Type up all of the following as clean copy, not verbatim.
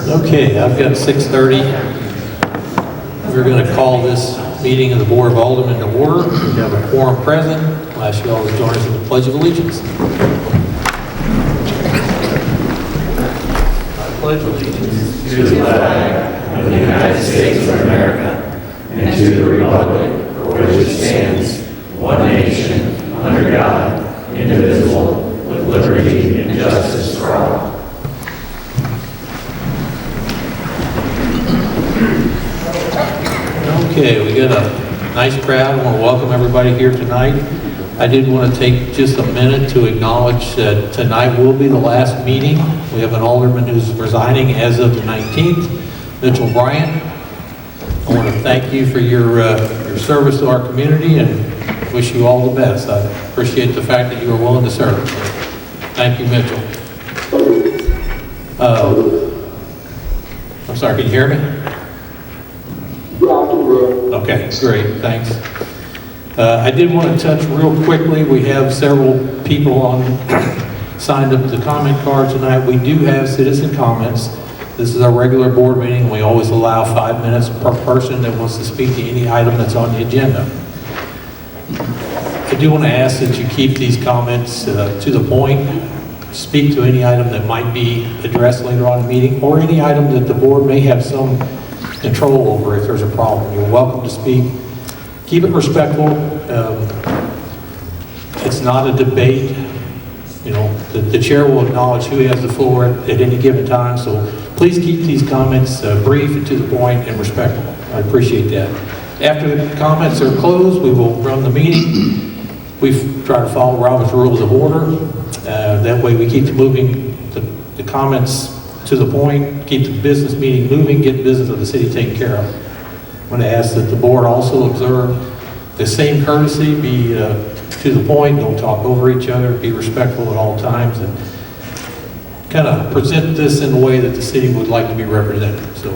Okay, I've got 6:30. We're going to call this meeting of the Board of Aldermen to order. We have a quorum present. I'll ask you all to join us in the Pledge of Allegiance. I pledge allegiance to the flag of the United States of America and to the republic for which it stands, one nation, under God, indivisible, with liberty and justice for all. Okay, we got a nice crowd. I want to welcome everybody here tonight. I did want to take just a minute to acknowledge that tonight will be the last meeting. We have an alderman who's resigning as of the 19th, Mitchell Bryant. I want to thank you for your service to our community and wish you all the best. I appreciate the fact that you are willing to serve. Thank you, Mitchell. I'm sorry, can you hear me? Okay, great, thanks. I did want to touch real quickly. We have several people signed up to comment cards tonight. We do have citizen comments. This is our regular board meeting. We always allow 5 minutes per person that wants to speak to any item that's on the agenda. I do want to ask that you keep these comments to the point. Speak to any item that might be addressed later on in the meeting, or any item that the board may have some control over if there's a problem. You're welcome to speak. Keep it respectful. It's not a debate. You know, the chair will acknowledge who has the floor at any given time, so please keep these comments brief and to the point and respectful. I appreciate that. After the comments are closed, we will run the meeting. We've tried to follow Robert's Rules of Order. That way we keep the comments to the point, keep the business meeting moving, get business of the city taken care of. I'm going to ask that the board also observe the same courtesy, be to the point, don't talk over each other, be respectful at all times, and kind of present this in a way that the city would like to be represented. So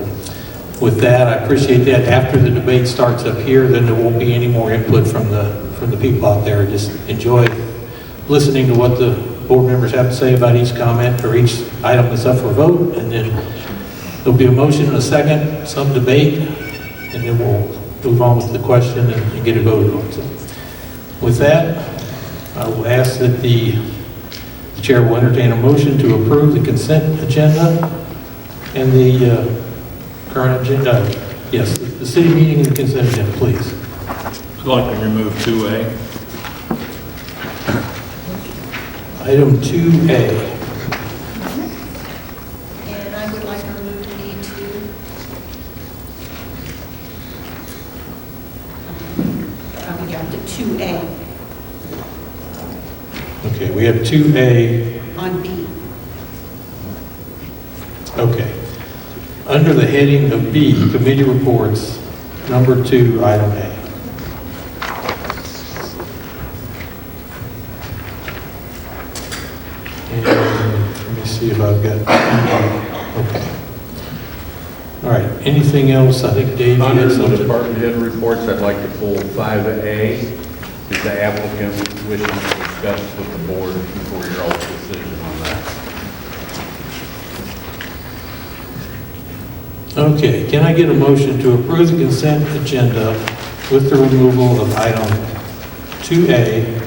with that, I appreciate that. After the debate starts up here, then there won't be any more input from the people out there. Just enjoy listening to what the board members have to say about each comment or each item that's up for vote, and then there'll be a motion in a second, some debate, and then we'll move on with the question and get it voted on. So with that, I will ask that the chair will entertain a motion to approve the consent agenda and the current agenda. Yes, the city meeting and the consent agenda, please. I'd like to remove 2A. Item 2A. And I would like to remove B2. We have the 2A Okay, we have 2A. on B. Okay. Under the heading of B, committee reports, number 2, item A. And let me see if I've got, okay. All right, anything else? I think Dave, you Under had the something. department head reports, I'd like to pull 5A, is the applicant wishing to discuss with the board before your all decision on that. Okay, can I get a motion to approve the consent agenda with the removal of item 2A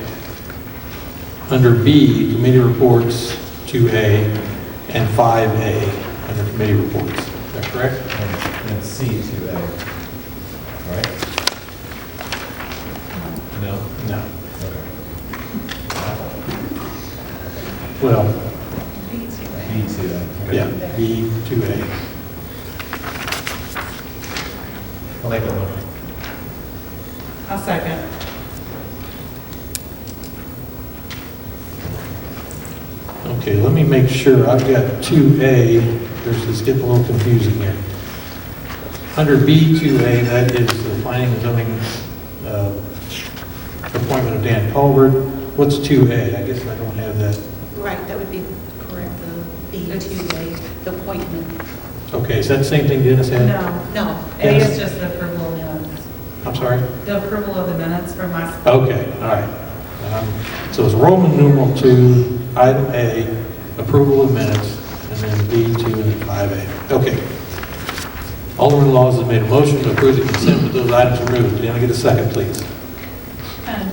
under B, committee reports 2A, and 5A under committee reports. Is that correct? And C2A. All right? No? No. Okay. Well, B2A. yeah, B, 2A. I'll make a motion. I'll second. Okay, let me make sure. I've got 2A. It's getting a little confusing here. Under B2A, that is the planning and zoning appointment of Dan Culver. What's 2A? I guess I don't have that. Right, that would be correct, the B2A, the appointment. Okay, is that the same thing Dennis had? No. A is just the approval of minutes. I'm sorry? The approval of the minutes from last. Okay, all right. So it's Roman numeral 2, item A, approval of minutes, and then B2 and 5A. Okay. Alderman Laws has made a motion to approve the consent with those items removed. Can I get a second, please?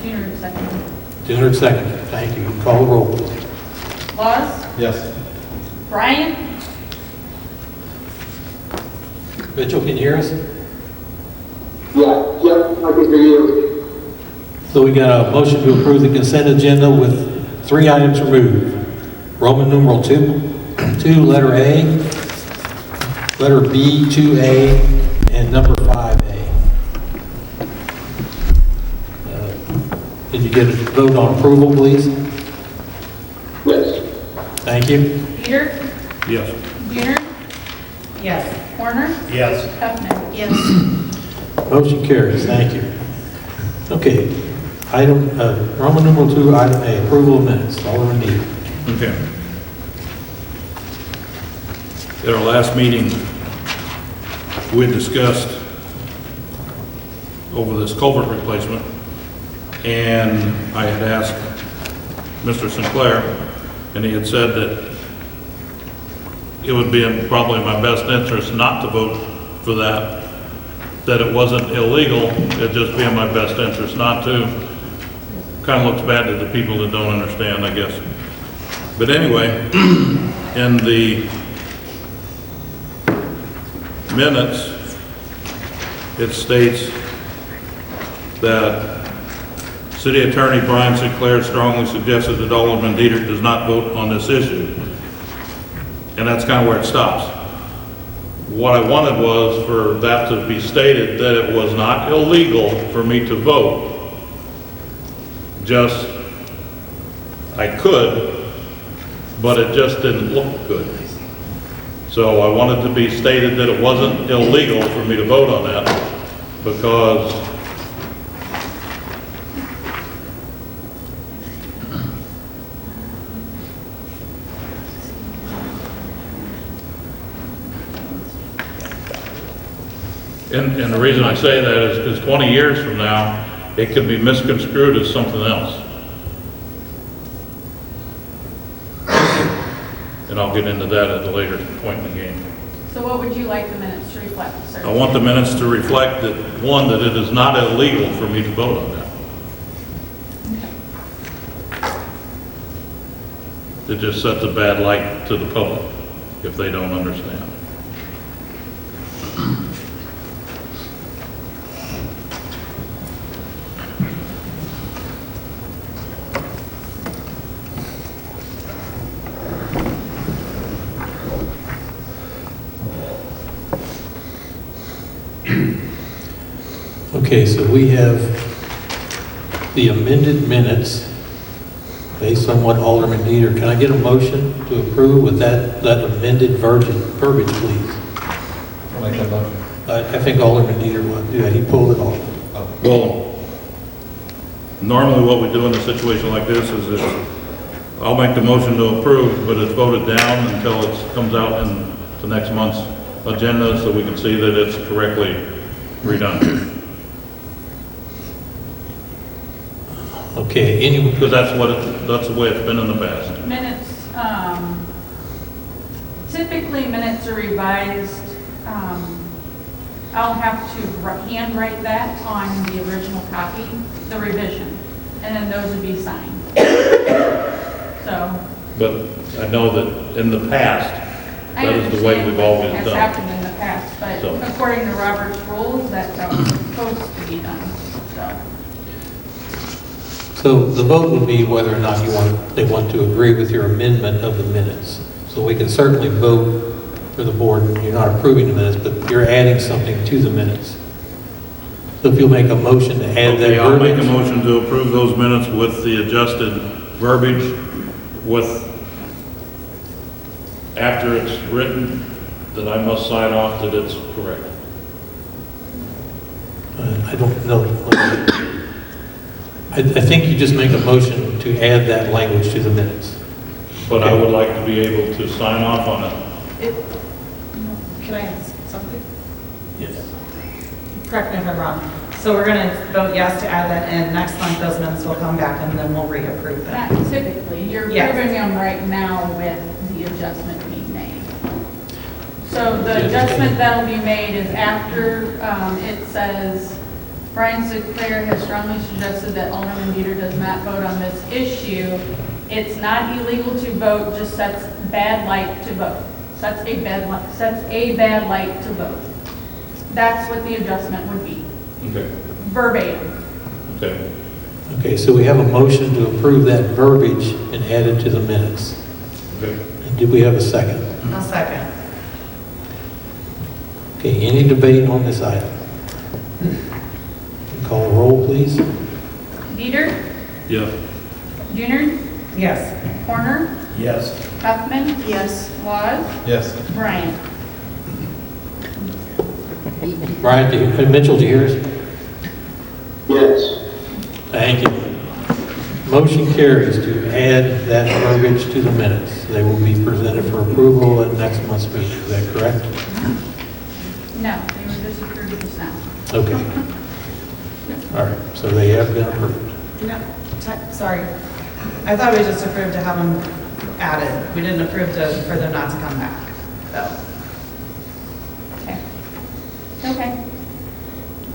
Junior second. Junior second. Thank you. Call the roll, please. Laws, Yes. Bryant, Mitchell, can you hear us? Yeah, I can hear you. So we got a motion to approve the consent agenda with 3 items removed. Roman numeral 2, letter A, letter B, 2A, and number 5A. Did you get a vote on approval, please? Yes. Thank you. Peter, Yes. Junior, Yes. Warner, Yes. Hefner. Yes. Motion carries. Thank you. Okay. Item, Roman numeral 2, item A, approval of minutes. Alderman Need. Okay. At our last meeting, we discussed over this culvert replacement, and I had asked Mr. Sinclair, and he had said that it would be in probably my best interest not to vote for that it wasn't illegal, it'd just be in my best interest not to. Kind of looks bad to the people that don't understand, I guess. But anyway, in the minutes, it states that City Attorney Brian Sinclair strongly suggested that Alderman Dietrich does not vote on this issue. And that's kind of where it stops. What I wanted was for that to be stated that it was not illegal for me to vote. Just, I could, but it just didn't look good. So I wanted to be stated that it wasn't illegal for me to vote on that, because and the reason I say that is because 20 years from now, it could be misconstrued as something else. And I'll get into that at a later point in the game. So what would you like the minutes to reflect, sir? I want the minutes to reflect that, one, that it is not illegal for me to vote on that. It just sets a bad light to the public if they don't understand. Okay, so we have the amended minutes based on what Alderman Dieter. Can I get a motion to approve with that amended verbiage, please? I'll make that motion. I think Alderman Dieter will do that. He pulled it off. Well, normally what we do in a situation like this is I'll make the motion to approve, but it's voted down until it comes out in the next month's agenda so we can see that it's correctly redone. Okay, Because that's the way it's been in the past. Minutes, typically minutes are revised. I'll have to handwrite that on the original copy, the revision, and then those would be signed. So. But I know that in the past, I that is the way we've always understand what has done. happened in the past, but So. according to Robert's rules, that's how it's supposed to be done, so. so the vote would be whether or not they want to agree with your amendment of the minutes. So we can certainly vote for the board. You're not approving the minutes, but you're adding something to the minutes. So if you'll make a motion to add that Okay, I'll make a verbiage. motion to approve those minutes with the adjusted verbiage with, after it's written, that I must sign off that it's correct. I don't know. I think you just make a motion to add that language to the minutes. But I would like to be able to sign off on it. Can I ask something? Yes. Correct me if I'm wrong. So we're going to vote yes to add that in. Next month, those minutes will come back and then we'll reapprove them. Not typically, you're Yes. approving them right now with the adjustment being made. So the adjustment that'll be made is after it says, Brian Sinclair has strongly suggested that Alderman Dieter does not vote on this issue. It's not illegal to vote, just sets bad light to vote. Sets a bad light to vote. That's what the adjustment would be, Okay, verbatim. okay. Okay, so we have a motion to approve that verbiage and add it to the minutes. Okay. And did we have a second? I'll second. Okay, any debate on this item? Call a roll, please. Dieter, Yeah. Junior, Yes. Corner, Yes. Huffman, Yes. Laws, Yes. Bryant. Brian, Mitchell, do you hear us? Yes. Thank you. Motion carries to add that verbiage to the minutes. They will be presented for approval at next month's meeting. Is that correct? No, they were just approved just now. Okay. All right, so they have been approved. No, sorry. I thought we just approved to have them added. We didn't approve for them not to come back, though. Okay. Okay.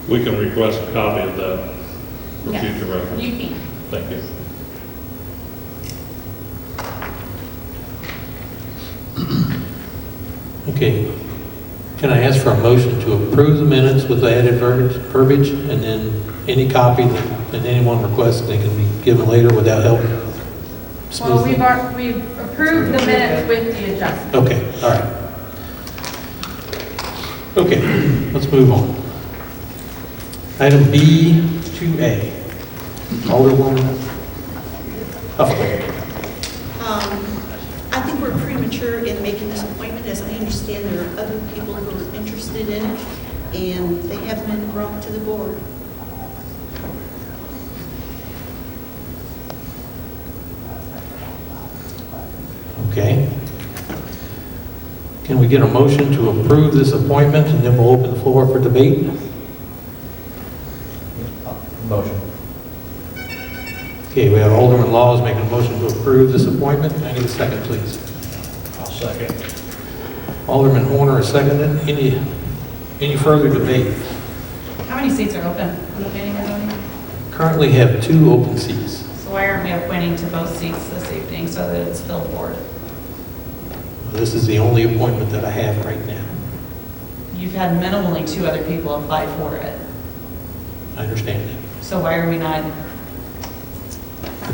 We can request a copy of that for Yes, future reference. you can. Thank you. Okay. Can I ask for a motion to approve the minutes with the added verbiage, and then any copy that anyone requests, they can be given later without help? Well, we've approved the minutes with the adjustment. Okay, all right. Okay, let's move on. Item B2A. Alderwoman Huffman. I think we're premature in making this appointment. As I understand, there are other people who are interested in it, and they haven't been brought to the board. Okay. Can we get a motion to approve this appointment, and then we'll open the floor for debate? Motion. Okay, we have Alderman Laws making a motion to approve this appointment. Can I get a second, please? I'll second. Alderman Horner is seconded. Any further debate? How many seats are open on the planning and zoning? Currently have 2 open seats. So why aren't we appointing to both seats this evening so that it's filled board? This is the only appointment that I have right now. You've had minimally 2 other people apply for it. I understand that. So why are we not?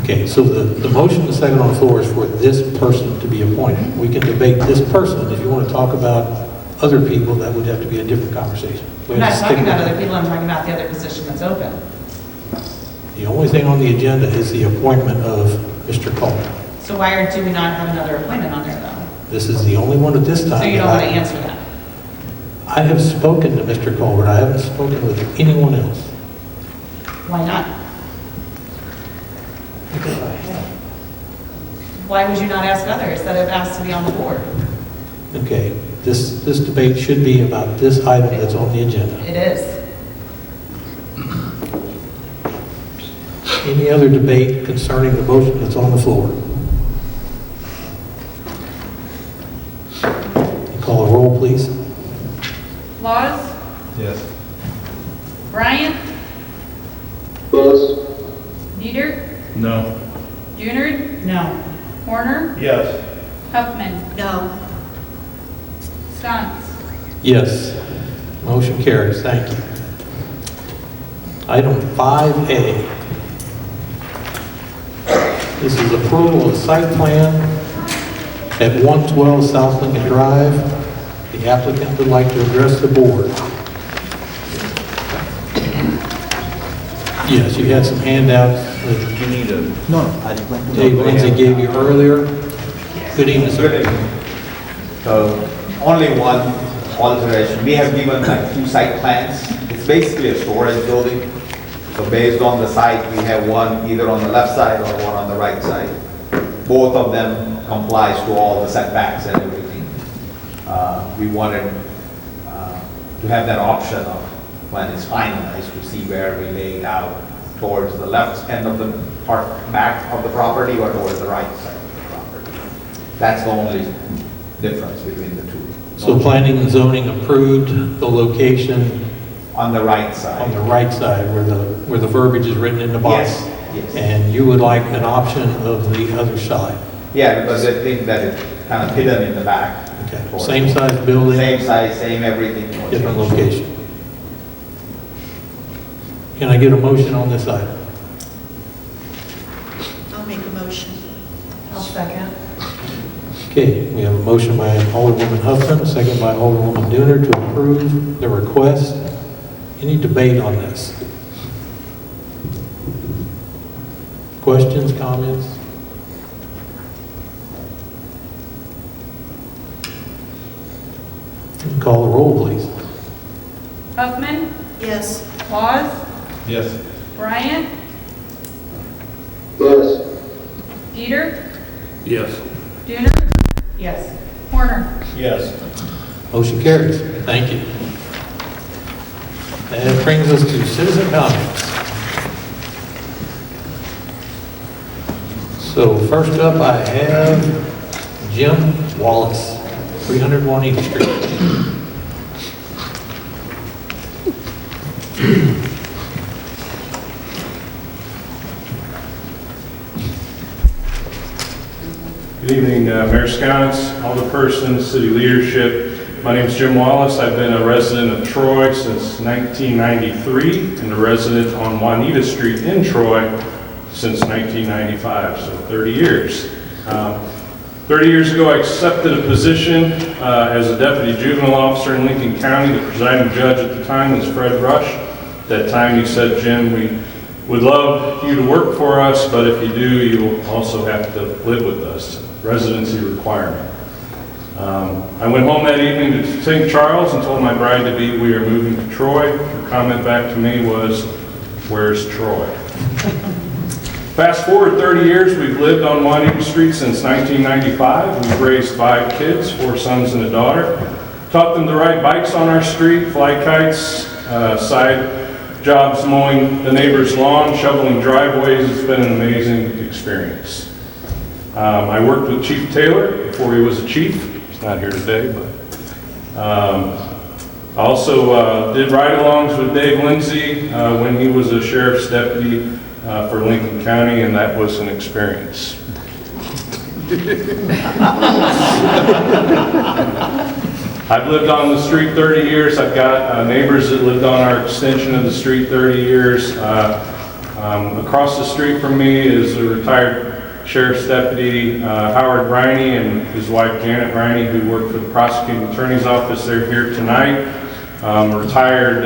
Okay, so the motion, the second on the floor is for this person to be appointed. We can debate this person. If you want to talk about other people, that would have to be a different conversation. We I'm have not to stick talking about with- other people, I'm talking about the other position that's open. The only thing on the agenda is the appointment of Mr. Cole. So why do we not have another appointment on there though? This is the only one at this time. So you don't that want to answer that? I have spoken to Mr. Culver. I haven't spoken with anyone else. Why not? Because I have. Why would you not ask others that have asked to be on the board? Okay, this debate should be about this item that's on the agenda. It is. Any other debate concerning the motion that's on the floor? Call a roll, please. Laws, Yes. Bryant, Yes. Dieter, No. Junior, No. Corner, Yes. Huffman, No. Sconce. Yes. Motion carries. Thank you. Item 5A. This is approval of site plan at 112 South Lincoln Drive. The applicant would like to address the board. Yes, you had some handouts that You need a, No, I just went to. Dave Lindsay gave you earlier. Good evening, Good sir. evening. So, only one alteration. We have given like 2 site plans. It's basically a storage building. So based on the site, we have one either on the left side or one on the right side. Both of them complies to all the setbacks and everything. We wanted to have that option of when it's finalized to see where we lay it out towards the left end of the back of the property or towards the right side of the property. That's the only difference between the two. So planning and zoning approved the location On the right on side. the right side where the verbiage is written in the body? Yes, yes. And you would like an option of the other side? Yeah, because I think that it's kind of hidden in the back. Okay. Same size building? Same size, same everything. no Different change. location. Can I get a motion on this item? I'll make a motion. I'll second. Okay, we have a motion by Alderwoman Huffman, a second by Alderwoman Dooner to approve the request. Any debate on this? Questions, comments? Call the roll, please. Huffman, Yes. Laws, Yes. Bryant, Yes. Dieter, Yes. Dooner, Yes. Horner. Yes. Motion carries. Thank you. That brings us to citizen comments. So first up, I have Jim Wallace, 301 East Street. Good evening, Mayor Scots, alderpersons, city leadership. My name is Jim Wallace. I've been a resident of Troy since 1993 and a resident on Juanita Street in Troy since 1995, so 30 years. 30 years ago, I accepted a position as a deputy juvenile officer in Lincoln County. The presiding judge at the time was Fred Rush. At that time, he said, "Jim, we would love you to work for us, but if you do, you'll also have to live with us. Residency requirement." I went home that evening to St. Charles and told my bride-to-be we are moving to Troy. Her comment back to me was, "Where's Troy?" Fast forward 30 years, we've lived on Juanita Street since 1995. We've raised 5 kids, 4 sons and a daughter. Taught them to ride bikes on our street, fly kites, side jobs mowing the neighbor's lawn, shoveling driveways. It's been an amazing experience. I worked with Chief Taylor before he was a chief. He's not here today, but I also did ride-alongs with Dave Lindsay when he was a sheriff's deputy for Lincoln County, and that was an experience. I've lived on the street 30 years. I've got neighbors that lived on our extension of the street 30 years. Across the street from me is a retired sheriff's deputy, Howard Riney, and his wife Janet Riney, who worked for the prosecuting attorney's office. They're here tonight. Retired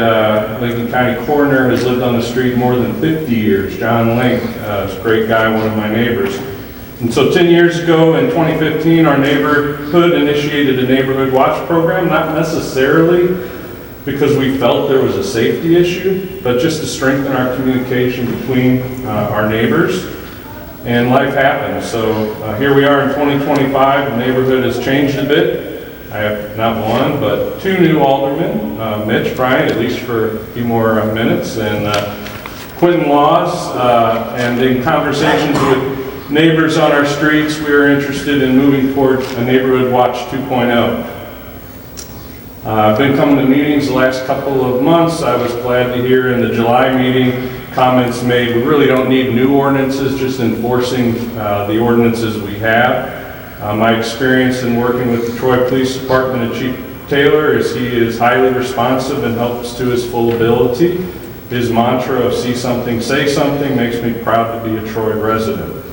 Lincoln County coroner, has lived on the street more than 50 years. John Link, is a great guy, one of my neighbors. And so 10 years ago, in 2015, our neighborhood initiated a neighborhood watch program, not necessarily because we felt there was a safety issue, but just to strengthen our communication between our neighbors. And life happens. So here we are in 2025. The neighborhood has changed a bit. I have not one, but 2 new aldermen, Mitch Bryant, at least for a few more minutes, and Quentin Laws. And in conversations with neighbors on our streets, we are interested in moving towards a Neighborhood Watch 2.0. I've been coming to meetings the last couple of months. I was glad to hear in the July meeting comments made. We really don't need new ordinances, just enforcing the ordinances we have. My experience in working with the Troy Police Department and Chief Taylor is he is highly responsive and helps to his full ability. His mantra of see something, say something makes me proud to be a Troy resident.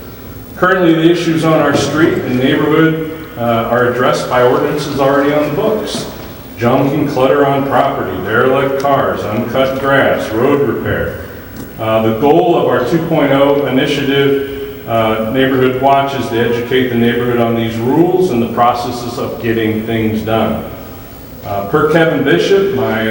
Currently, the issues on our street and neighborhood are addressed by ordinances already on the books. Junk and clutter on property, derelict cars, uncut grass, road repair. The goal of our 2.0 initiative, Neighborhood Watch, is to educate the neighborhood on these rules and the processes of getting things done. Per Kevin Bishop, my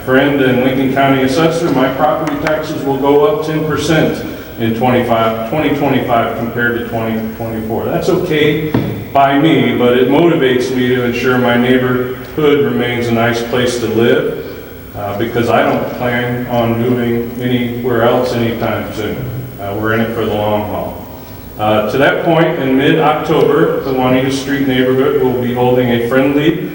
friend and Lincoln County assessor, my property taxes will go up 10% in 2025 compared to 2024. That's okay by me, but it motivates me to ensure my neighborhood remains a nice place to live because I don't plan on moving anywhere else anytime soon. We're in it for the long haul. To that point, in mid-October, the Juanita Street neighborhood will be holding a friendly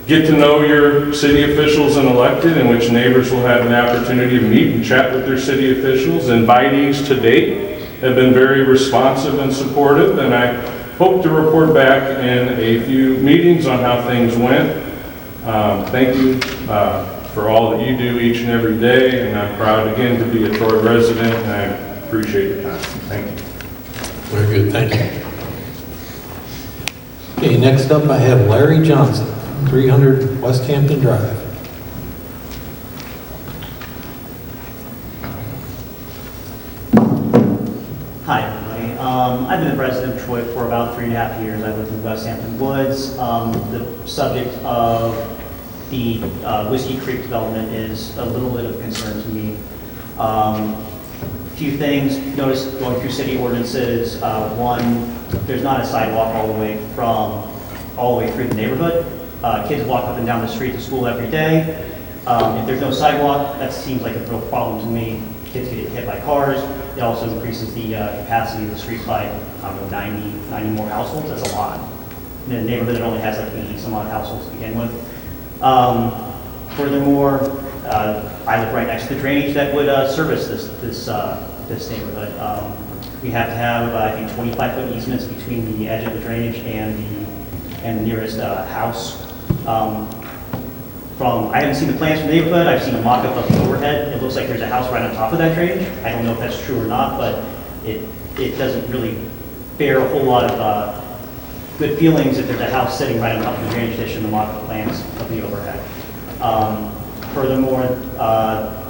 get to know your city officials and elected, in which neighbors will have an opportunity to meet and chat with their city officials. Invitees to date have been very responsive and supportive, and I hope to report back in a few meetings on how things went. Thank you for all that you do each and every day, and I'm proud again to be a Troy resident, and I appreciate your time. Thank you. Very good, thank you. Okay, next up I have Larry Johnson, 300 West Hampton Drive. Hi, everybody. I've been a resident of Troy for about 3.5 years. I live in West Hampton Woods. The subject of the Whiskey Creek development is a little bit of concern to me. Few things, notice going through city ordinances. One, there's not a sidewalk all the way through the neighborhood. Kids walk up and down the street to school every day. If there's no sidewalk, that seems like a real problem to me. Kids get hit by cars. It also increases the capacity of the street by, I don't know, 90 more households. That's a lot. In a neighborhood that only has like 80 some odd households to begin with. Furthermore, I live right next to the drainage that would service this neighborhood. We have to have, I think, 25-foot easements between the edge of the drainage and the nearest house. I haven't seen the plans for the neighborhood. I've seen a mock-up of the overhead. It looks like there's a house right on top of that drainage. I don't know if that's true or not, but it doesn't really bear a whole lot of good feelings if there's a house sitting right on top of the drainage ditch in the mock-up plans of the overhead. Furthermore,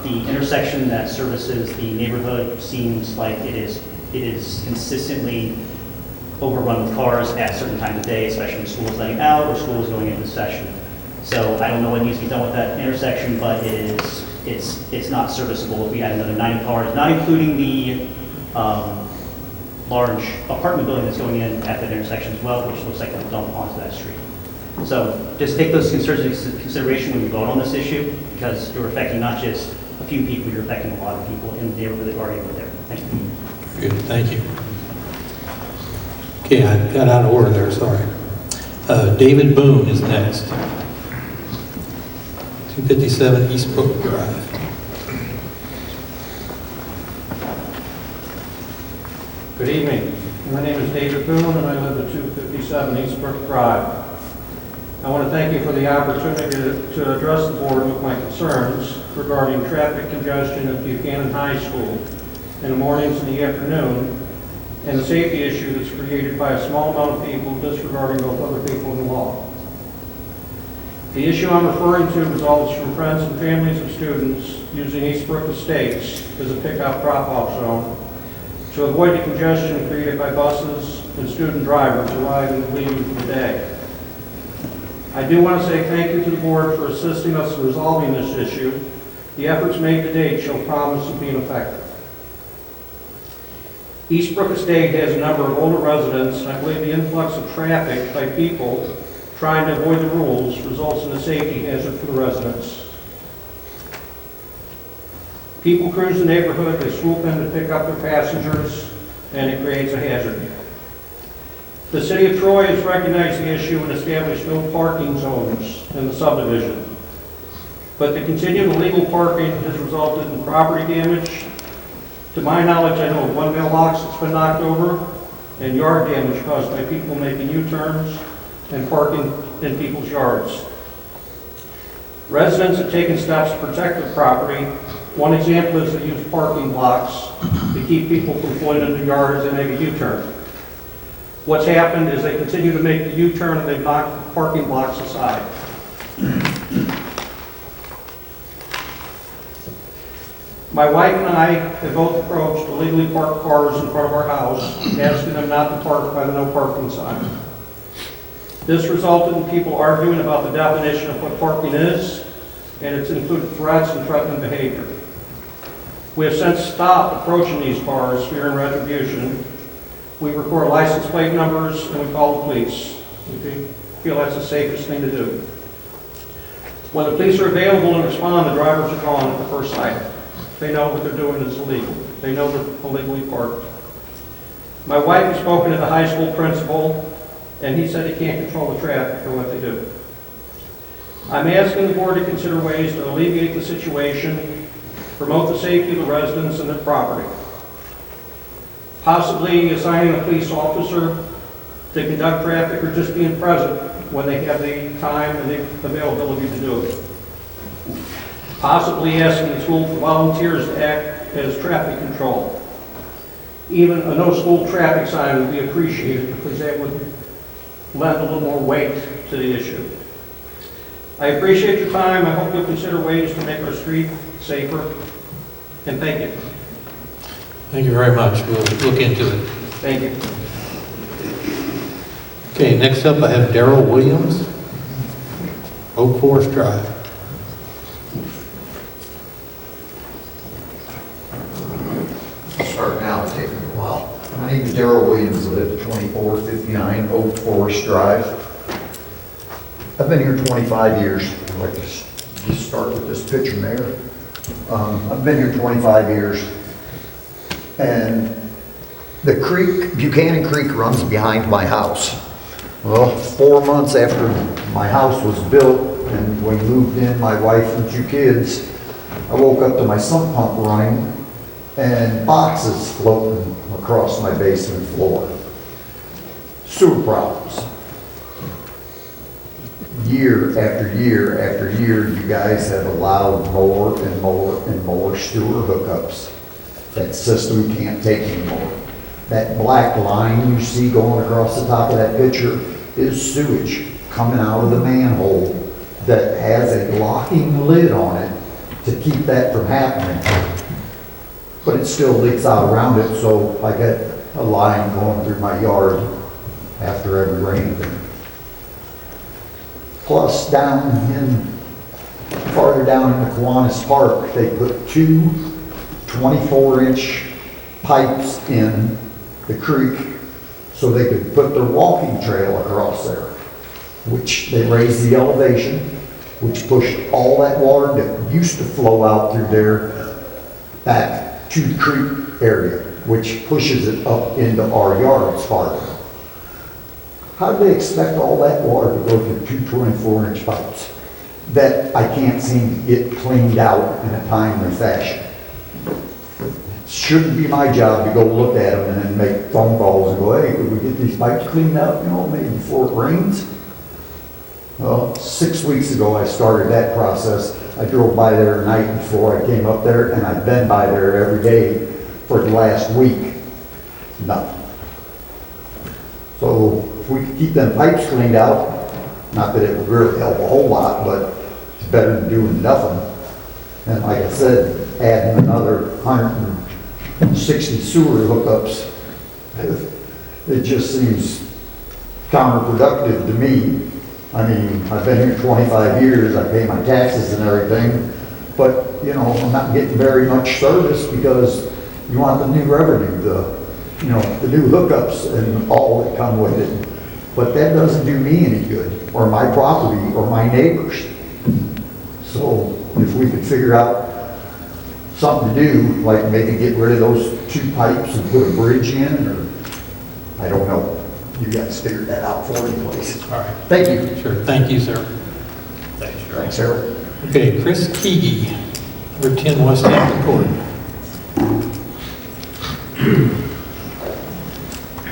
the intersection that services the neighborhood seems like it is consistently overrun with cars at certain times of day, especially when school is letting out or school is going into session. So I don't know what needs to be done with that intersection, but it's not serviceable if we add another 90 cars, not including the large apartment building that's going in at that intersection as well, which looks like it'll dump onto that street. So just take those concerns into consideration when you vote on this issue, because you're affecting not just a few people, you're affecting a lot of people in the neighborhood that already live there. Thank you. Good, thank you. Okay, I got out of order there, sorry. David Boone is next. 257 Eastbrook Drive. Good evening. My name is David Boone, and I live at 257 Eastbrook Drive. I want to thank you for the opportunity to address the board with my concerns regarding traffic congestion at Buchanan High School in the mornings and the afternoon, and the safety issue that's created by a small amount of people disregarding both other people and the law. The issue I'm referring to results from friends and families of students using Eastbrook Estates as a pickup drop-off zone to avoid the congestion created by buses and student drivers arriving and leaving for the day. I do want to say thank you to the board for assisting us in resolving this issue. The efforts made to date show promise of being effective. Eastbrook Estate has a number of older residents, and I believe the influx of traffic by people trying to avoid the rules results in a safety hazard for the residents. People cruise the neighborhood, they swoop in to pick up their passengers, and it creates a hazard. The City of Troy has recognized the issue and established no parking zones in the subdivision. But the continued illegal parking has resulted in property damage. To my knowledge, I know of one mailbox that's been knocked over, and yard damage caused by people making U-turns and parking in people's yards. Residents have taken steps to protect their property. One example is they use parking blocks to keep people from pulling into the yard as they make a U-turn. What's happened is they continue to make the U-turn and they knock the parking blocks aside. My wife and I have both approached illegally parked cars in front of our house, asking them not to park by the no parking sign. This resulted in people arguing about the definition of what parking is, and it's included threats and threatening behavior. We have since stopped approaching these cars, fearing retribution. We record license plate numbers and we call the police. We feel that's the safest thing to do. When the police are available and respond, the drivers are gone at the first sight. They know what they're doing is illegal. They know they're illegally parked. My wife has spoken to the high school principal, and he said he can't control the traffic for what they do. I'm asking the board to consider ways to alleviate the situation, promote the safety of the residents and their property. Possibly assigning a police officer to conduct traffic or just being present when they have the time and the availability to do it. Possibly asking the school for volunteers to act as traffic control. Even a no school traffic sign would be appreciated because that would lend a little more weight to the issue. I appreciate your time. I hope you'll consider ways to make our street safer. And thank you. Thank you very much. We'll look into it. Thank you. Okay, next up I have Darrell Williams, Oak Forest Drive. I'll start now, it's taking a while. My name is Darrell Williams, I live at 2459 Oak Forest Drive. I've been here 25 years. I'd like to just start with this picture there. I've been here 25 years. And the creek, Buchanan Creek, runs behind my house. Well, 4 months after my house was built and we moved in, my wife and 2 kids, I woke up to my sump pump running and boxes floating across my basement floor. Sewer problems. Year after year after year, you guys have allowed more and more and more sewer hookups. That system can't take anymore. That black line you see going across the top of that picture is sewage coming out of the manhole that has a locking lid on it to keep that from happening. But it still leaks out around it, so I get a line going through my yard after every rain event. Plus, farther down in the Kiwanis Park, they put 2 24-inch pipes in the creek so they could put their walking trail across there, which they raised the elevation, which pushed all that water that used to flow out through there back to the creek area, which pushes it up into our yards farther. How do they expect all that water to go through 2 24-inch pipes that I can't seem to get cleaned out in a timely fashion? It shouldn't be my job to go look at them and then make phone calls and go, hey, could we get these pipes cleaned out, maybe before it rains? Well, 6 weeks ago I started that process. I drove by there the night before I came up there, and I've been by there every day for the last week. Nothing. So if we could keep them pipes cleaned out, not that it would really help a whole lot, but it's better than doing nothing. And like I said, adding another 160 sewer hookups, it just seems counterproductive to me. I mean, I've been here 25 years, I pay my taxes and everything, but, I'm not getting very much service because you want the new revenue, the new hookups and all that come with it. But that doesn't do me any good, or my property, or my neighbors. So if we could figure out something to do, like maybe get rid of those 2 pipes and put a bridge in, or, I don't know. You guys figured that out for me, please. All right. Thank you. Sure. Thank you, sir. Thanks, Harold. Okay, Chris Keegi, number 10 West Hampton Court.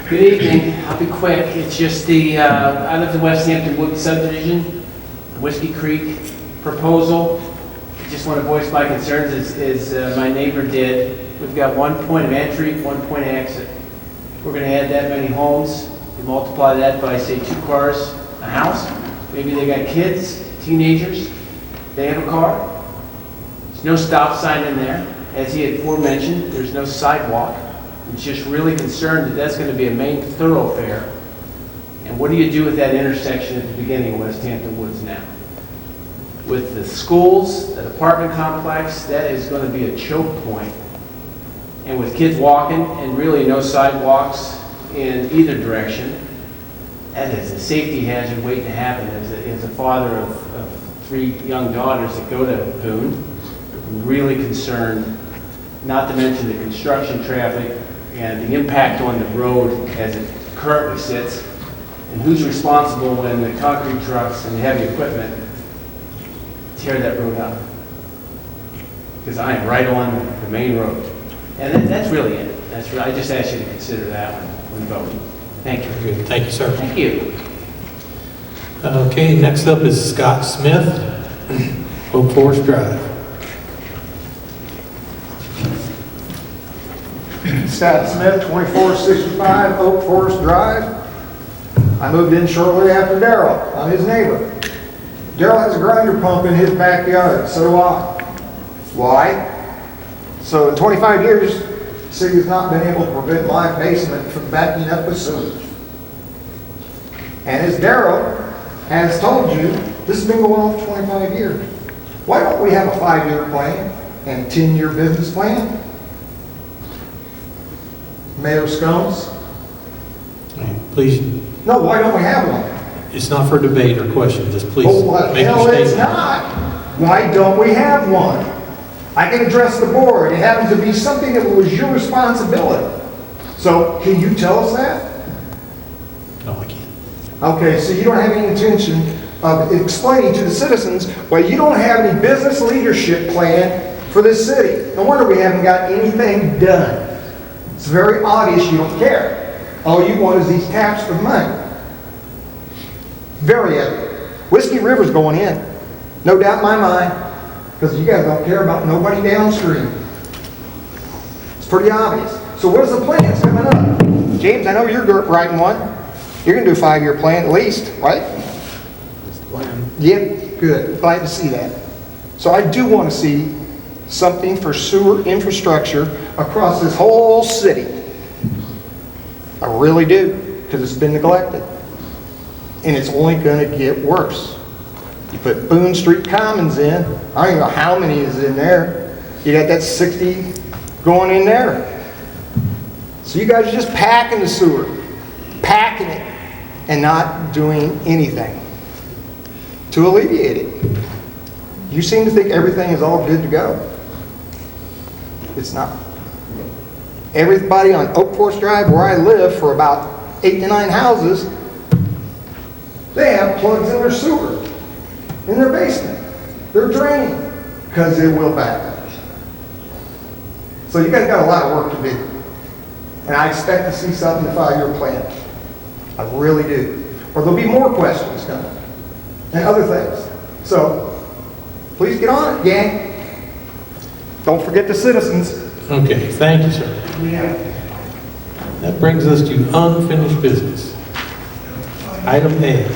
Good evening. I'll be quick. It's just I live in West Hampton Woods subdivision, Whiskey Creek proposal. I just want to voice my concerns as my neighbor did. We've got 1 point of entry, 1 point of exit. We're going to add that many homes. You multiply that by, say, 2 cars, a house. Maybe they got kids, teenagers. They have a car. There's no stop sign in there. As he had aforementioned, there's no sidewalk. I'm just really concerned that that's going to be a main thoroughfare. And what do you do with that intersection at the beginning of West Hampton Woods now? With the schools, that apartment complex, that is going to be a choke point. And with kids walking and really no sidewalks in either direction, that is a safety hazard waiting to happen. As a father of 3 young daughters that go to Boone, I'm really concerned, not to mention the construction traffic and the impact on the road as it currently sits, and who's responsible when the concrete trucks and the heavy equipment tear that road up. Because I am right on the main road. And that's really it. I just ask you to consider that when voting. Thank you. Good. Thank you, sir. Thank you. Okay, next up is Scott Smith, Oak Forest Drive. Scott Smith, 2465 Oak Forest Drive. I moved in shortly after Darrell. I'm his neighbor. Darrell has a grinder pump in his backyard, so do I. Why? So in 25 years, the city has not been able to prevent my basement from backing up with sewage. And as Darrell has told you, this has been going on for 25 years. Why don't we have a 5-year plan and a 10-year business plan? Mayor Scones? Please, No, why don't we have one? it's not for debate or question, just please Oh, what make your hell it's statement. not. Why don't we have one? I can address the board. It happens to be something that was your responsibility. So can you tell us that? No, I can't. Okay, so you don't have any intention of explaining to the citizens why you don't have any business leadership plan for this city. No wonder we haven't got anything done. It's very obvious you don't care. All you want is these taps for money. Very evident. Whiskey River's going in. No doubt in my mind. Because you guys don't care about nobody downstream. It's pretty obvious. So what is the plans coming up? James, I know you're writing one. You're going to do a 5-year plan at least, right? That's the plan. Yep, good. Glad to see that. So I do want to see something for sewer infrastructure across this whole city. I really do, because it's been neglected. And it's only going to get worse. You put Boone Street Commons in, I don't even know how many is in there. You got that 60 going in there. So you guys are just packing the sewer, packing it, and not doing anything to alleviate it. You seem to think everything is all good to go. It's not. Everybody on Oak Forest Drive, where I live, for about 8 to 9 houses, they have plugs in their sewer, in their basement. They're draining, because it will back up. So you guys got a lot of work to do. And I expect to see something in the 5-year plan. I really do. Or there'll be more questions coming, and other things. So, please get on it, gang. Don't forget the citizens. Okay, thank you, sir. That brings us to unfinished business. Item A,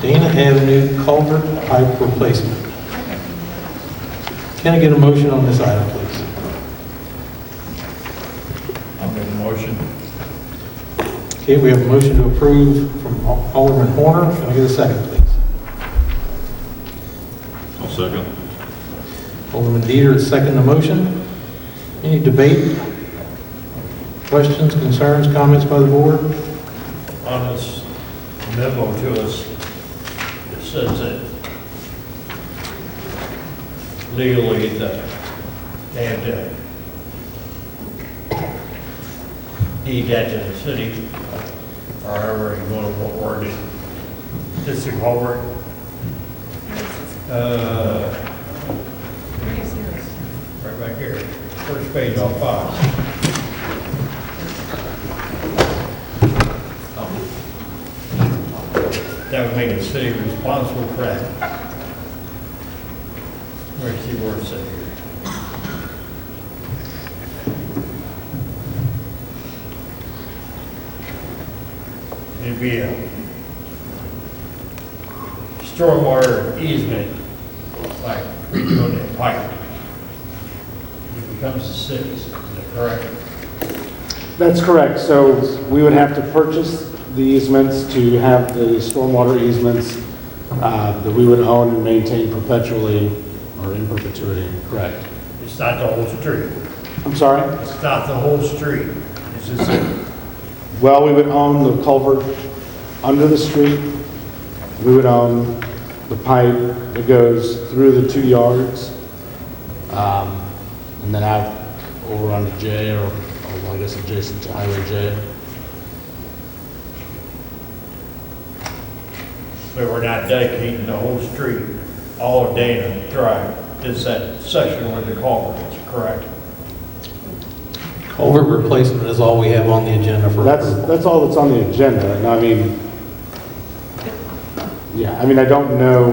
Dana Avenue culvert pipe replacement. Can I get a motion on this item, please? I'll make a motion. Okay, we have a motion to approve from Alderman Horner. Can I get a second, please? I'll second. Alderman Dieter is second the motion. Any debate? Questions, concerns, comments by the board? On this memo to us, it says that legally that they have to deed that to the city, or however you want to word it. This is a culvert. Right back here, first page on 5. That would make the city responsible for that. Where's the word set here? It'd be a stormwater easement, like redoing that pipe. It becomes the city's, is that correct? That's correct. So we would have to purchase the easements to have the stormwater easements that we would own and maintain perpetually or in perpetuity, correct? It's not the whole street. I'm sorry? It's not the whole street. It's just, Well, we would own the culvert under the street. We would own the pipe that goes through the 2 yards, and then out over onto J, or I guess adjacent to Highway J. but we're not dedicating the whole street. all of Dana Drive is that section where the culvert is, correct? Culvert replacement is all we have on the agenda for approval. That's all that's on the agenda, and I mean, yeah, I mean, I don't know,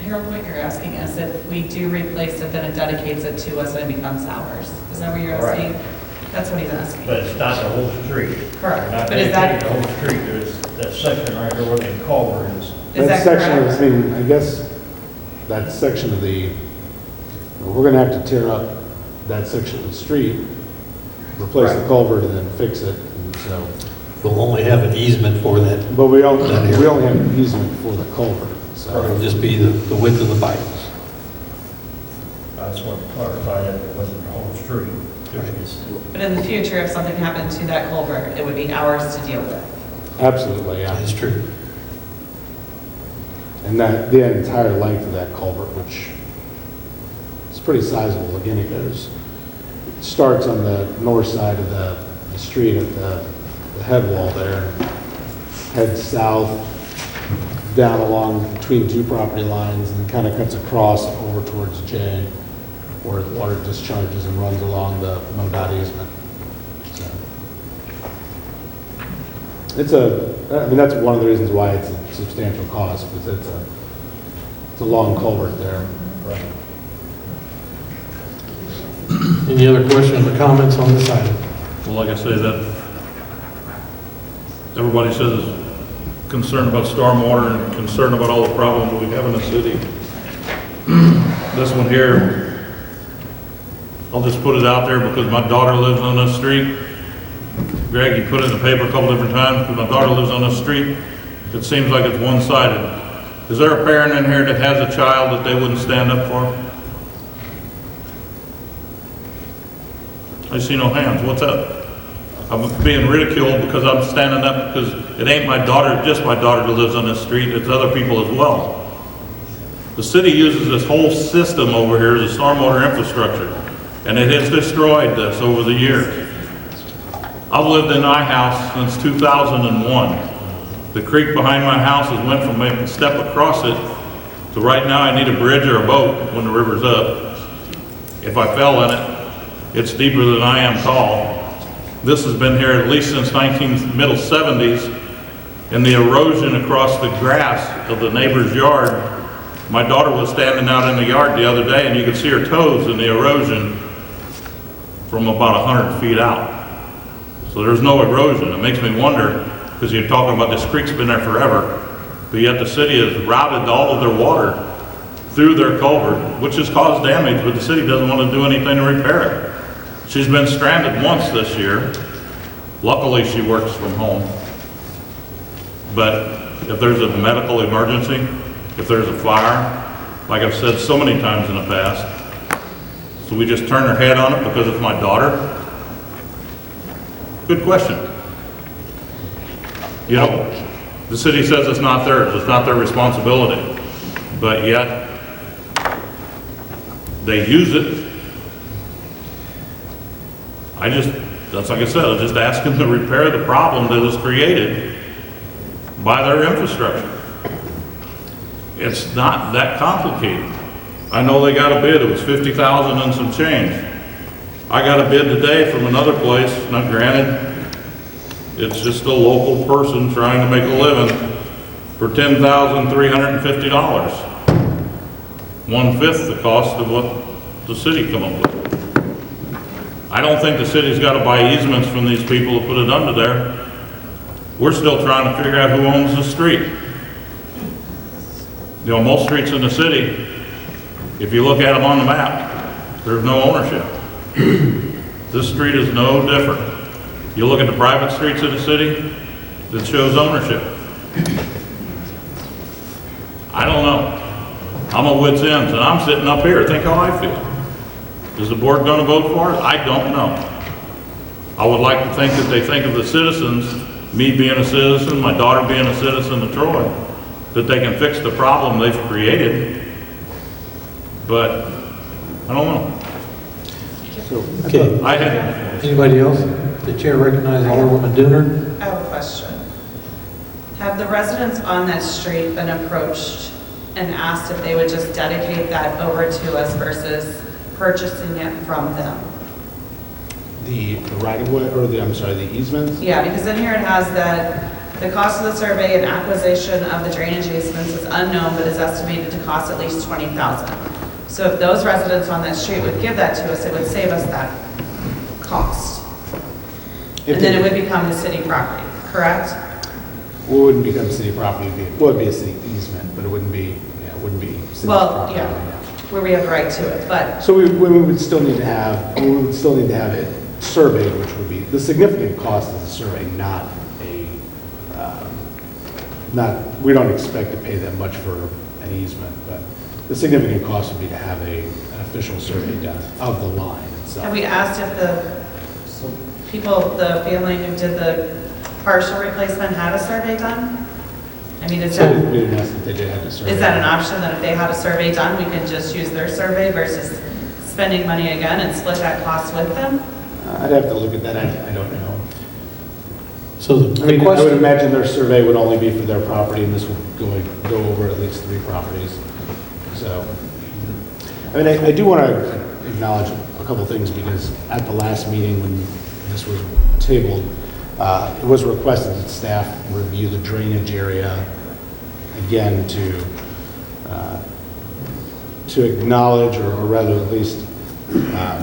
Harold, what you're asking is if we do replace it, then it dedicates it to us and it becomes ours. Is that what you're asking? That's what he's asking. But it's not the whole street. Correct. Not But is that, the whole street, there's that section right there where the culvert is. is that that section, correct? I mean, I guess that section of the, we're gonna have to tear up that section of the street, replace the culvert and then fix it, and so. We'll only have an easement for that. But we only have an easement for the culvert, so. It'll just be the width of the pipes. I just want to clarify that it wasn't the whole street. But in the future, if something happened to that culvert, it would be ours to deal with. Absolutely, yeah. That's true. And that, the entire length of that culvert, which is pretty sizable, again, it starts on the north side of the street at the head wall there, heads south, down along between two property lines, and kind of cuts across over towards J, where the water discharges and runs along the MoDOT easement. So, I mean, that's one of the reasons why it's a substantial cost, because it's a long culvert there. Right. Any other questions or comments on this item? Well, like I say, that everybody says is concerned about stormwater and concerned about all the problems we have in the city. This one here, I'll just put it out there because my daughter lives on this street. Greg, you put it in the paper a couple different times because my daughter lives on this street. It seems like it's one-sided. Is there a parent in here that has a child that they wouldn't stand up for? I see no hands. What's up? I'm being ridiculed because I'm standing up because it ain't my daughter, just my daughter that lives on this street. It's other people as well. The city uses this whole system over here as a stormwater infrastructure, and it has destroyed this over the years. I've lived in my house since 2001. The creek behind my house has went from making a step across it to right now I need a bridge or a boat when the river's up. If I fell in it, it's deeper than I am tall. This has been here at least since middle 70s, and the erosion across the grass of the neighbor's yard. My daughter was standing out in the yard the other day, and you could see her toes in the erosion from about 100 feet out. So there's no erosion. It makes me wonder, because you're talking about this creek's been there forever, but yet the city has routed all of their water through their culvert, which has caused damage, but the city doesn't want to do anything to repair it. She's been stranded once this year. Luckily, she works from home. But if there's a medical emergency, if there's a fire, like I've said so many times in the past, so we just turn her head on it because it's my daughter? Good question. You know, the city says it's not theirs, it's not their responsibility, but yet they use it. That's like I said, I just ask them to repair the problem that is created by their infrastructure. It's not that complicated. I know they got a bid, it was $50,000 and some change. I got a bid today from another place, now granted, it's just a local person trying to make a living, for $10,350. 1/5 the cost of what the city come up with. I don't think the city's got to buy easements from these people to put it under there. We're still trying to figure out who owns the street. You know, most streets in the city, if you look at them on the map, there's no ownership. This street is no different. You look at the private streets of the city, that shows ownership. I don't know. I'm a wit's end, and I'm sitting up here. Think how I feel. Is the board going to vote for it? I don't know. I would like to think that they think of the citizens, me being a citizen, my daughter being a citizen of Troy, that they can fix the problem they've created. But I don't know. Okay. Anybody else? The chair recognizes Alderwoman Dooner. I have a question. Have the residents on that street been approached and asked if they would just dedicate that over to us versus purchasing it from them. The right of way, or the easements? Yeah, because in here it has that the cost of the survey and acquisition of the drainage easements is unknown, but is estimated to cost at least $20,000. So if those residents on that street would give that to us, it would save us that cost. And then it would become the city property, correct? Well, it wouldn't become city property, it would be a city easement, but it wouldn't be city Well, property. yeah, where we have the right to it, but So we would still need to have, it surveyed, which would be, the significant cost of the survey, not we don't expect to pay that much for an easement, but the significant cost would be to have an official survey done of the line itself. have we asked if the family who did the partial replacement had a survey done? I mean, is that, We didn't ask if they did have a survey. is that an option that if they had a survey done, we can just use their survey versus spending money again and split that cost with them? I'd have to look at that, I don't know. So I the mean, I would question, imagine their survey would only be for their property, and this would go over at least 3 properties. So, I mean, I do want to acknowledge a couple things, because at the last meeting when this was tabled, it was requested that staff review the drainage area again to acknowledge, or rather at least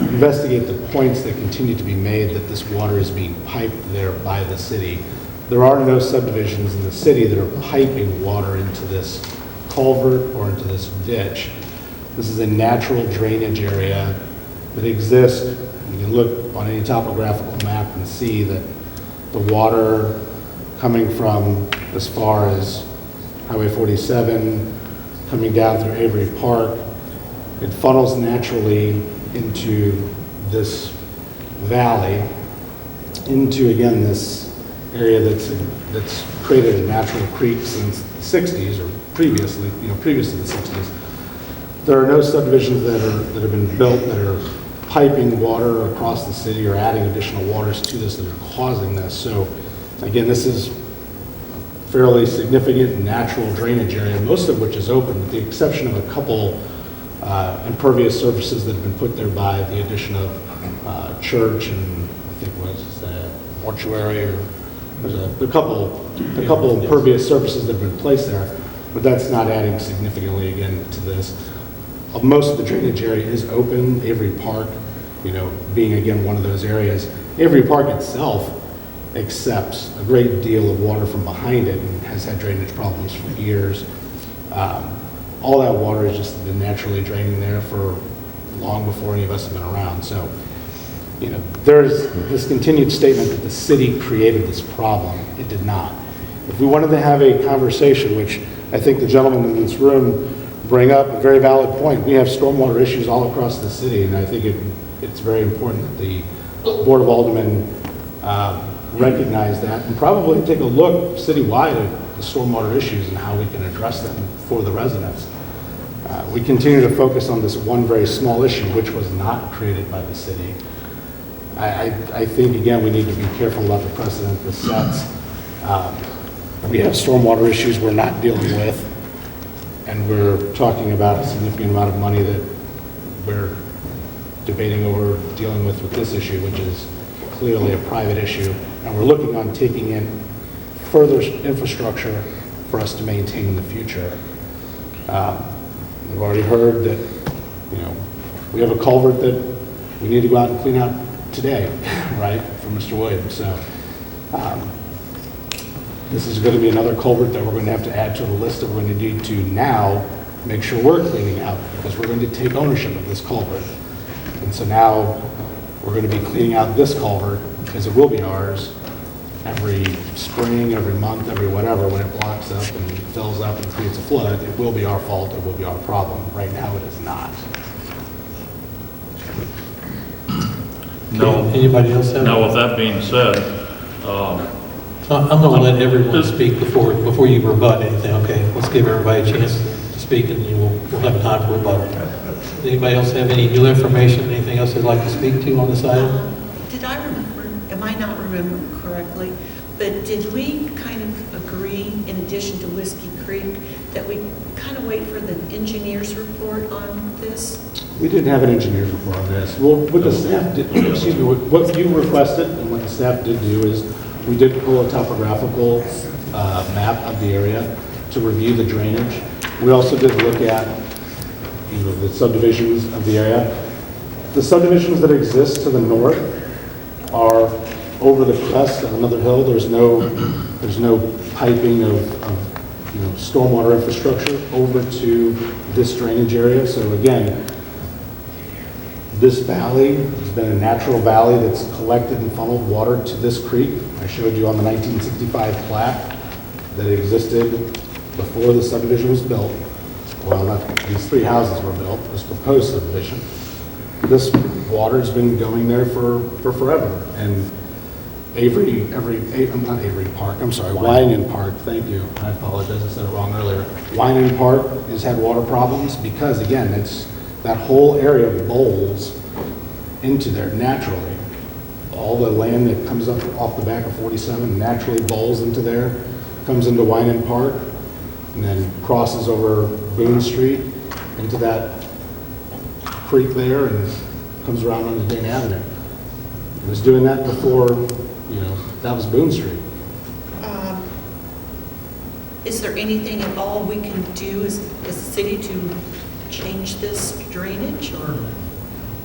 investigate the points that continue to be made that this water is being piped there by the city. There are no subdivisions in the city that are piping water into this culvert or into this ditch. This is a natural drainage area that exists. You can look on any topographical map and see that the water coming from as far as Highway 47, coming down through Avery Park, it funnels naturally into this valley, into, again, this area that's created a natural creek since the 60s, or previous to the 60s. There are no subdivisions that have been built that are piping water across the city or adding additional waters to this that are causing this. So again, this is fairly significant natural drainage area, most of which is open, with the exception of a couple impervious surfaces that have been put there by the addition of church and I think was mortuary, or there's a couple impervious surfaces that have been placed there, but that's not adding significantly again to this. Most of the drainage area is open. Avery Park, being again one of those areas. Avery Park itself accepts a great deal of water from behind it and has had drainage problems for years. All that water has just been naturally draining there for long before any of us have been around. So, there's this continued statement that the city created this problem. It did not. If we wanted to have a conversation, which I think the gentlemen in this room bring up a very valid point, we have stormwater issues all across the city, and I think it's very important that the Board of Aldermen recognize that and probably take a look citywide at the stormwater issues and how we can address them for the residents. We continue to focus on this one very small issue, which was not created by the city. I think, again, we need to be careful about the precedent this sets. We have stormwater issues we're not dealing with, and we're talking about a significant amount of money that we're debating over dealing with this issue, which is clearly a private issue, and we're looking on taking in further infrastructure for us to maintain in the future. We've already heard that, we have a culvert that we need to go out and clean out today, right, from Mr. Williams. So this is going to be another culvert that we're going to have to add to the list that we're going to need to now make sure we're cleaning out, because we're going to take ownership of this culvert. And so now we're going to be cleaning out this culvert, because it will be ours, every spring, every month, every whatever, when it blocks up and fills up and creates a flood. It will be our fault, it will be our problem. Right now it is not. No. Anybody else have? Now, with that being said, I'm going to let everyone speak before you rebut anything, okay? Let's give everybody a chance to speak, and then we'll have time for rebuttal. Does anybody else have any new information, anything else they'd like to speak to on this item? Did I remember, am I not remembering correctly, But did we kind of agree, in addition to Whiskey Creek, that we kind of wait for the engineer's report on this? We didn't have an engineer's report on this. Well, what the staff did, excuse me, what you requested and what the staff did do is we did pull a topographical map of the area to review the drainage. We also did look at, you know, the subdivisions of the area. The subdivisions that exist to the north are over the crest of another hill. There's no piping of you know, stormwater infrastructure over to this drainage area. So again, this valley has been a natural valley that's collected and funneled water to this creek. I showed you on the 1965 plat that existed before the subdivision was built. Well, not these 3 houses were built, this proposed subdivision. This water's been going there for forever. And Winan Park, thank you. I apologize, I said it wrong earlier. Winan Park has had water problems because, again, it's that whole area bowls into there naturally. All the land that comes up off the back of 47 naturally bowls into there, comes into Winan Park, and then crosses over Boone Street into that creek there and comes around onto Dane Avenue. It was doing that before, you know, that was Boone Street. Is there anything at all we can do as a city to change this drainage or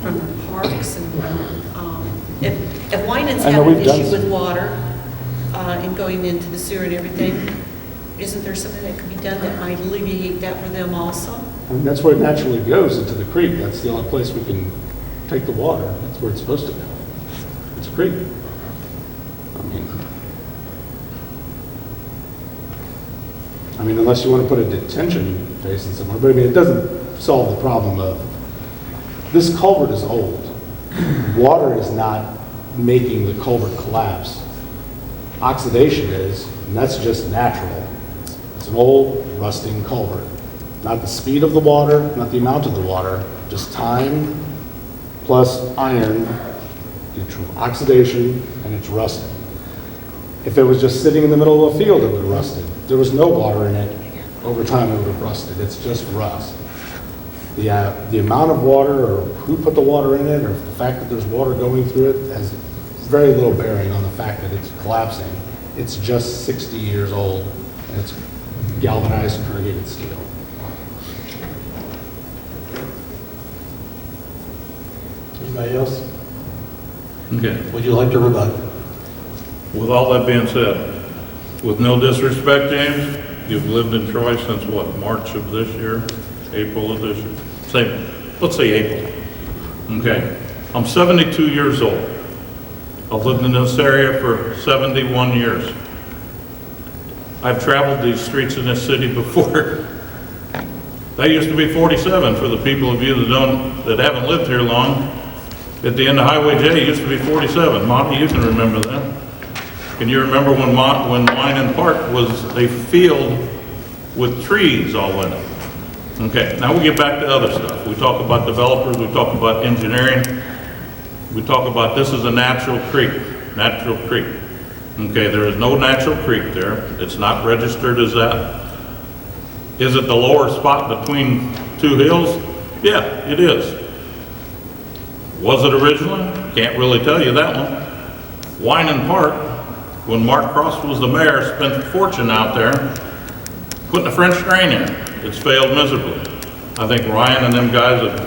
from the parks? And if Winans have an issue with water and going into the sewer and everything, isn't there something that could be done that might alleviate that for them also? And that's where it naturally goes, into the creek. That's the only place we can take the water. That's where it's supposed to go. It's a creek. I mean, unless you want to put a detention basin somewhere, but I mean, it doesn't solve the problem of, this culvert is old. Water is not making the culvert collapse. Oxidation is, and that's just natural. It's an old rusting culvert. Not the speed of the water, not the amount of the water, just time plus iron, oxidation, and it's rusting. If it was just sitting in the middle of a field, it would have rusted. If there was no water in it, over time it would have rusted. It's just rust. The amount of water, or who put the water in it, or the fact that there's water going through it has very little bearing on the fact that it's collapsing. It's just 60 years old, and it's galvanized corrugated steel. Anybody else? Okay. Would you like to rebut? With all that being said, with no disrespect, James, you've lived in Troy since what, March of this year? April of this year? Let's say April. Okay. I'm 72 years old. I've lived in this area for 71 years. I've traveled these streets in this city before. That used to be 47 for the people of you that haven't lived here long. At the end of Highway J, it used to be 47. Monty, you can remember that. Can you remember when Winan Park was a field with trees all in it? Okay, now we get back to other stuff. We talk about developers, we talk about engineering, we talk about this is a natural creek. Okay, there is no natural creek there. It's not registered as that. Is it the lower spot between 2 hills? Yeah, it is. Was it originally? Can't really tell you that one. Winan Park, when Mark Cross was the mayor, spent a fortune out there putting a French drain in. It's failed miserably. I think Ryan and them guys have,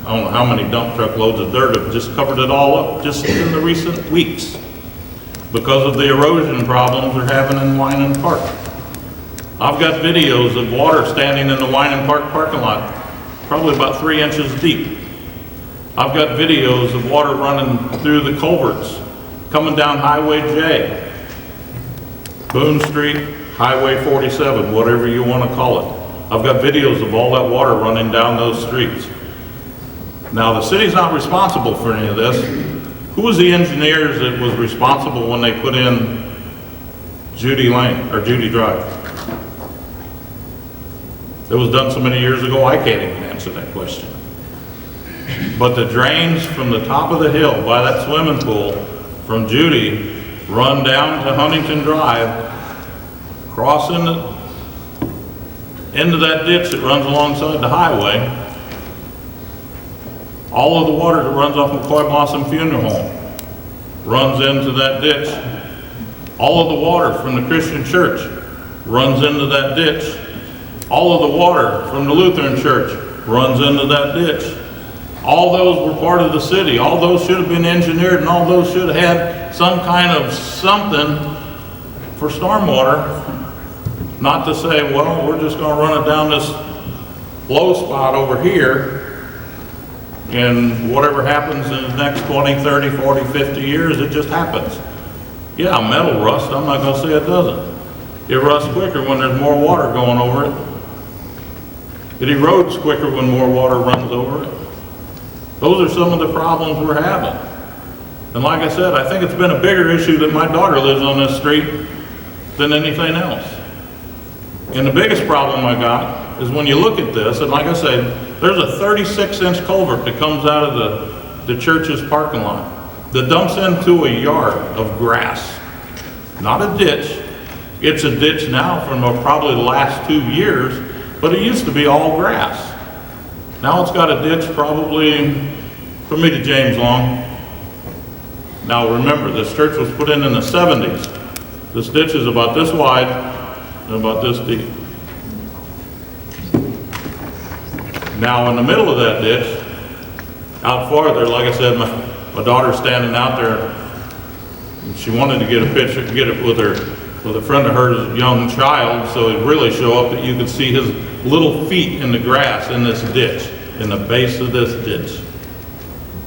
I don't know how many dump truck loads of dirt have just covered it all up just in the recent weeks because of the erosion problems they're having in Winan Park. I've got videos of water standing in the Winan Park parking lot, probably about 3 inches deep. I've got videos of water running through the culverts, coming down Highway J, Boone Street, Highway 47, whatever you want to call it. I've got videos of all that water running down those streets. Now, the city's not responsible for any of this. Who was the engineers that was responsible when they put in Judy Lane, or Judy Drive? It was done so many years ago, I can't even answer that question. But the drains from the top of the hill by that swimming pool from Judy run down to Huntington Drive, cross into that ditch that runs alongside the highway. All of the water that runs off McCoy Blossom Funeral Home runs into that ditch. All of the water from the Christian church runs into that ditch. All of the water from the Lutheran church runs into that ditch. All those were part of the city. All those should have been engineered, and all those should have had some kind of something for stormwater. Not to say, well, we're just going to run it down this low spot over here, and whatever happens in the next 20, 30, 40, 50 years, it just happens. Yeah, metal rust, I'm not going to say it doesn't. It rusts quicker when there's more water going over it. It erodes quicker when more water runs over it. Those are some of the problems we're having. And like I said, I think it's been a bigger issue that my daughter lives on this street than anything else. And the biggest problem I got is when you look at this, and like I said, there's a 36-inch culvert that comes out of the church's parking lot that dumps into a yard of grass. Not a ditch. It's a ditch now from probably the last 2 years, but it used to be all grass. Now it's got a ditch probably from me to James long. Now remember, this church was put in the 70s. This ditch is about this wide and about this deep. Now in the middle of that ditch, out farther, like I said, my daughter's standing out there. And she wanted to get a picture, get it with a friend of hers, young child, so it really show up that you could see his little feet in the grass in this ditch, in the base of this ditch.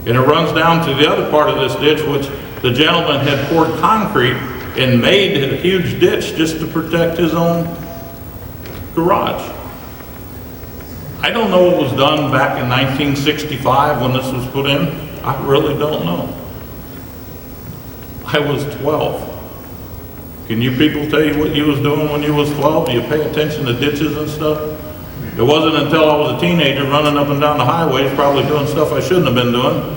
And it runs down to the other part of this ditch, which the gentleman had poured concrete and made a huge ditch just to protect his own garage. I don't know what was done back in 1965 when this was put in. I really don't know. I was 12. Can you people tell you what you was doing when you was 12? Do you pay attention to ditches and stuff? It wasn't until I was a teenager running up and down the highways, probably doing stuff I shouldn't have been doing.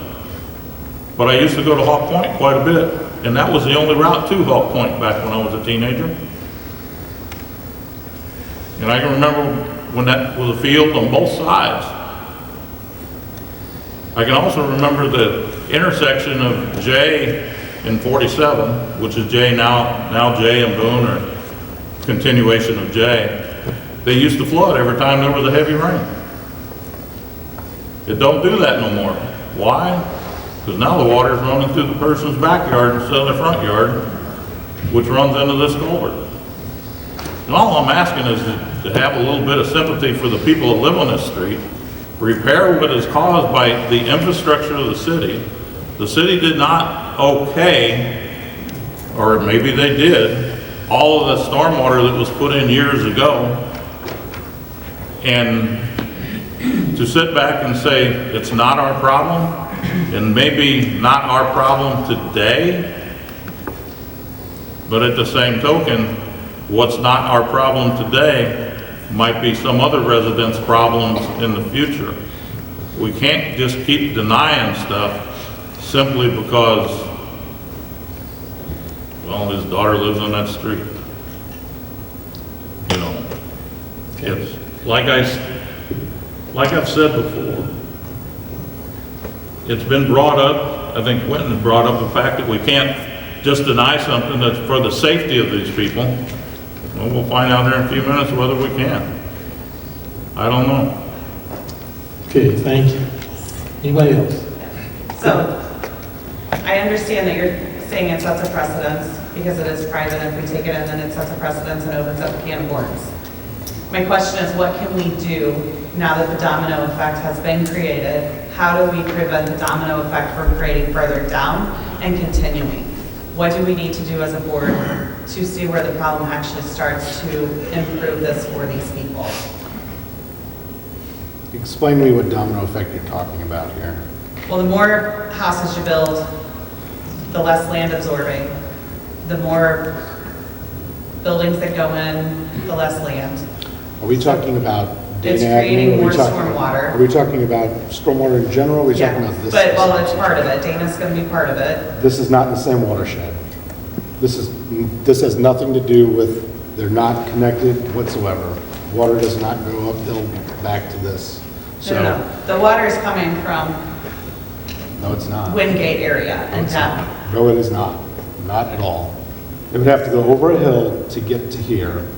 But I used to go to Hawk Point quite a bit, and that was the only route to Hawk Point back when I was a teenager. And I can remember when that was a field on both sides. I can also remember the intersection of J and 47, which is J now J and Boone, or continuation of J. They used to flood every time there was a heavy rain. It don't do that no more. Why? Because now the water's running through the person's backyard instead of their front yard, which runs into this culvert. And all I'm asking is to have a little bit of sympathy for the people that live on this street, repair what is caused by the infrastructure of the city. The city did not okay, or maybe they did, all of the stormwater that was put in years ago. And to sit back and say it's not our problem, and maybe not our problem today, but at the same token, what's not our problem today might be some other residents' problems in the future. We can't just keep denying stuff simply because, well, his daughter lives on that street. You know, it's like I've said before, it's been brought up, I think Quentin brought up the fact that we can't just deny something that's for the safety of these people. Well, we'll find out here in a few minutes whether we can. I don't know. Okay, thank you. Anybody else? So, I understand that you're saying it sets a precedence because it is private. If we take it in, then it sets a precedence and opens up a can of worms. My question is, what can we do now that the domino effect has been created? How do we prevent the domino effect from creating further down and continuing? What do we need to do as a board to see where the problem actually starts to improve this for these people? Explain to me what domino effect you're talking about here. Well, the more houses you build, the less land absorbing. The more buildings that go in, the less land. Are we talking about It's Dana creating Avenue? more stormwater. Are we talking about stormwater in general? Are we talking about this? But, well, it's part of it. Dana's going to be part of it. This is not in the same watershed. This has nothing to do with, they're not connected whatsoever. Water does not go uphill back to this. So, No. The water is coming from no, it's not. Wingate area and down. No, it is not. Not at all. It would have to go over a hill to get to here.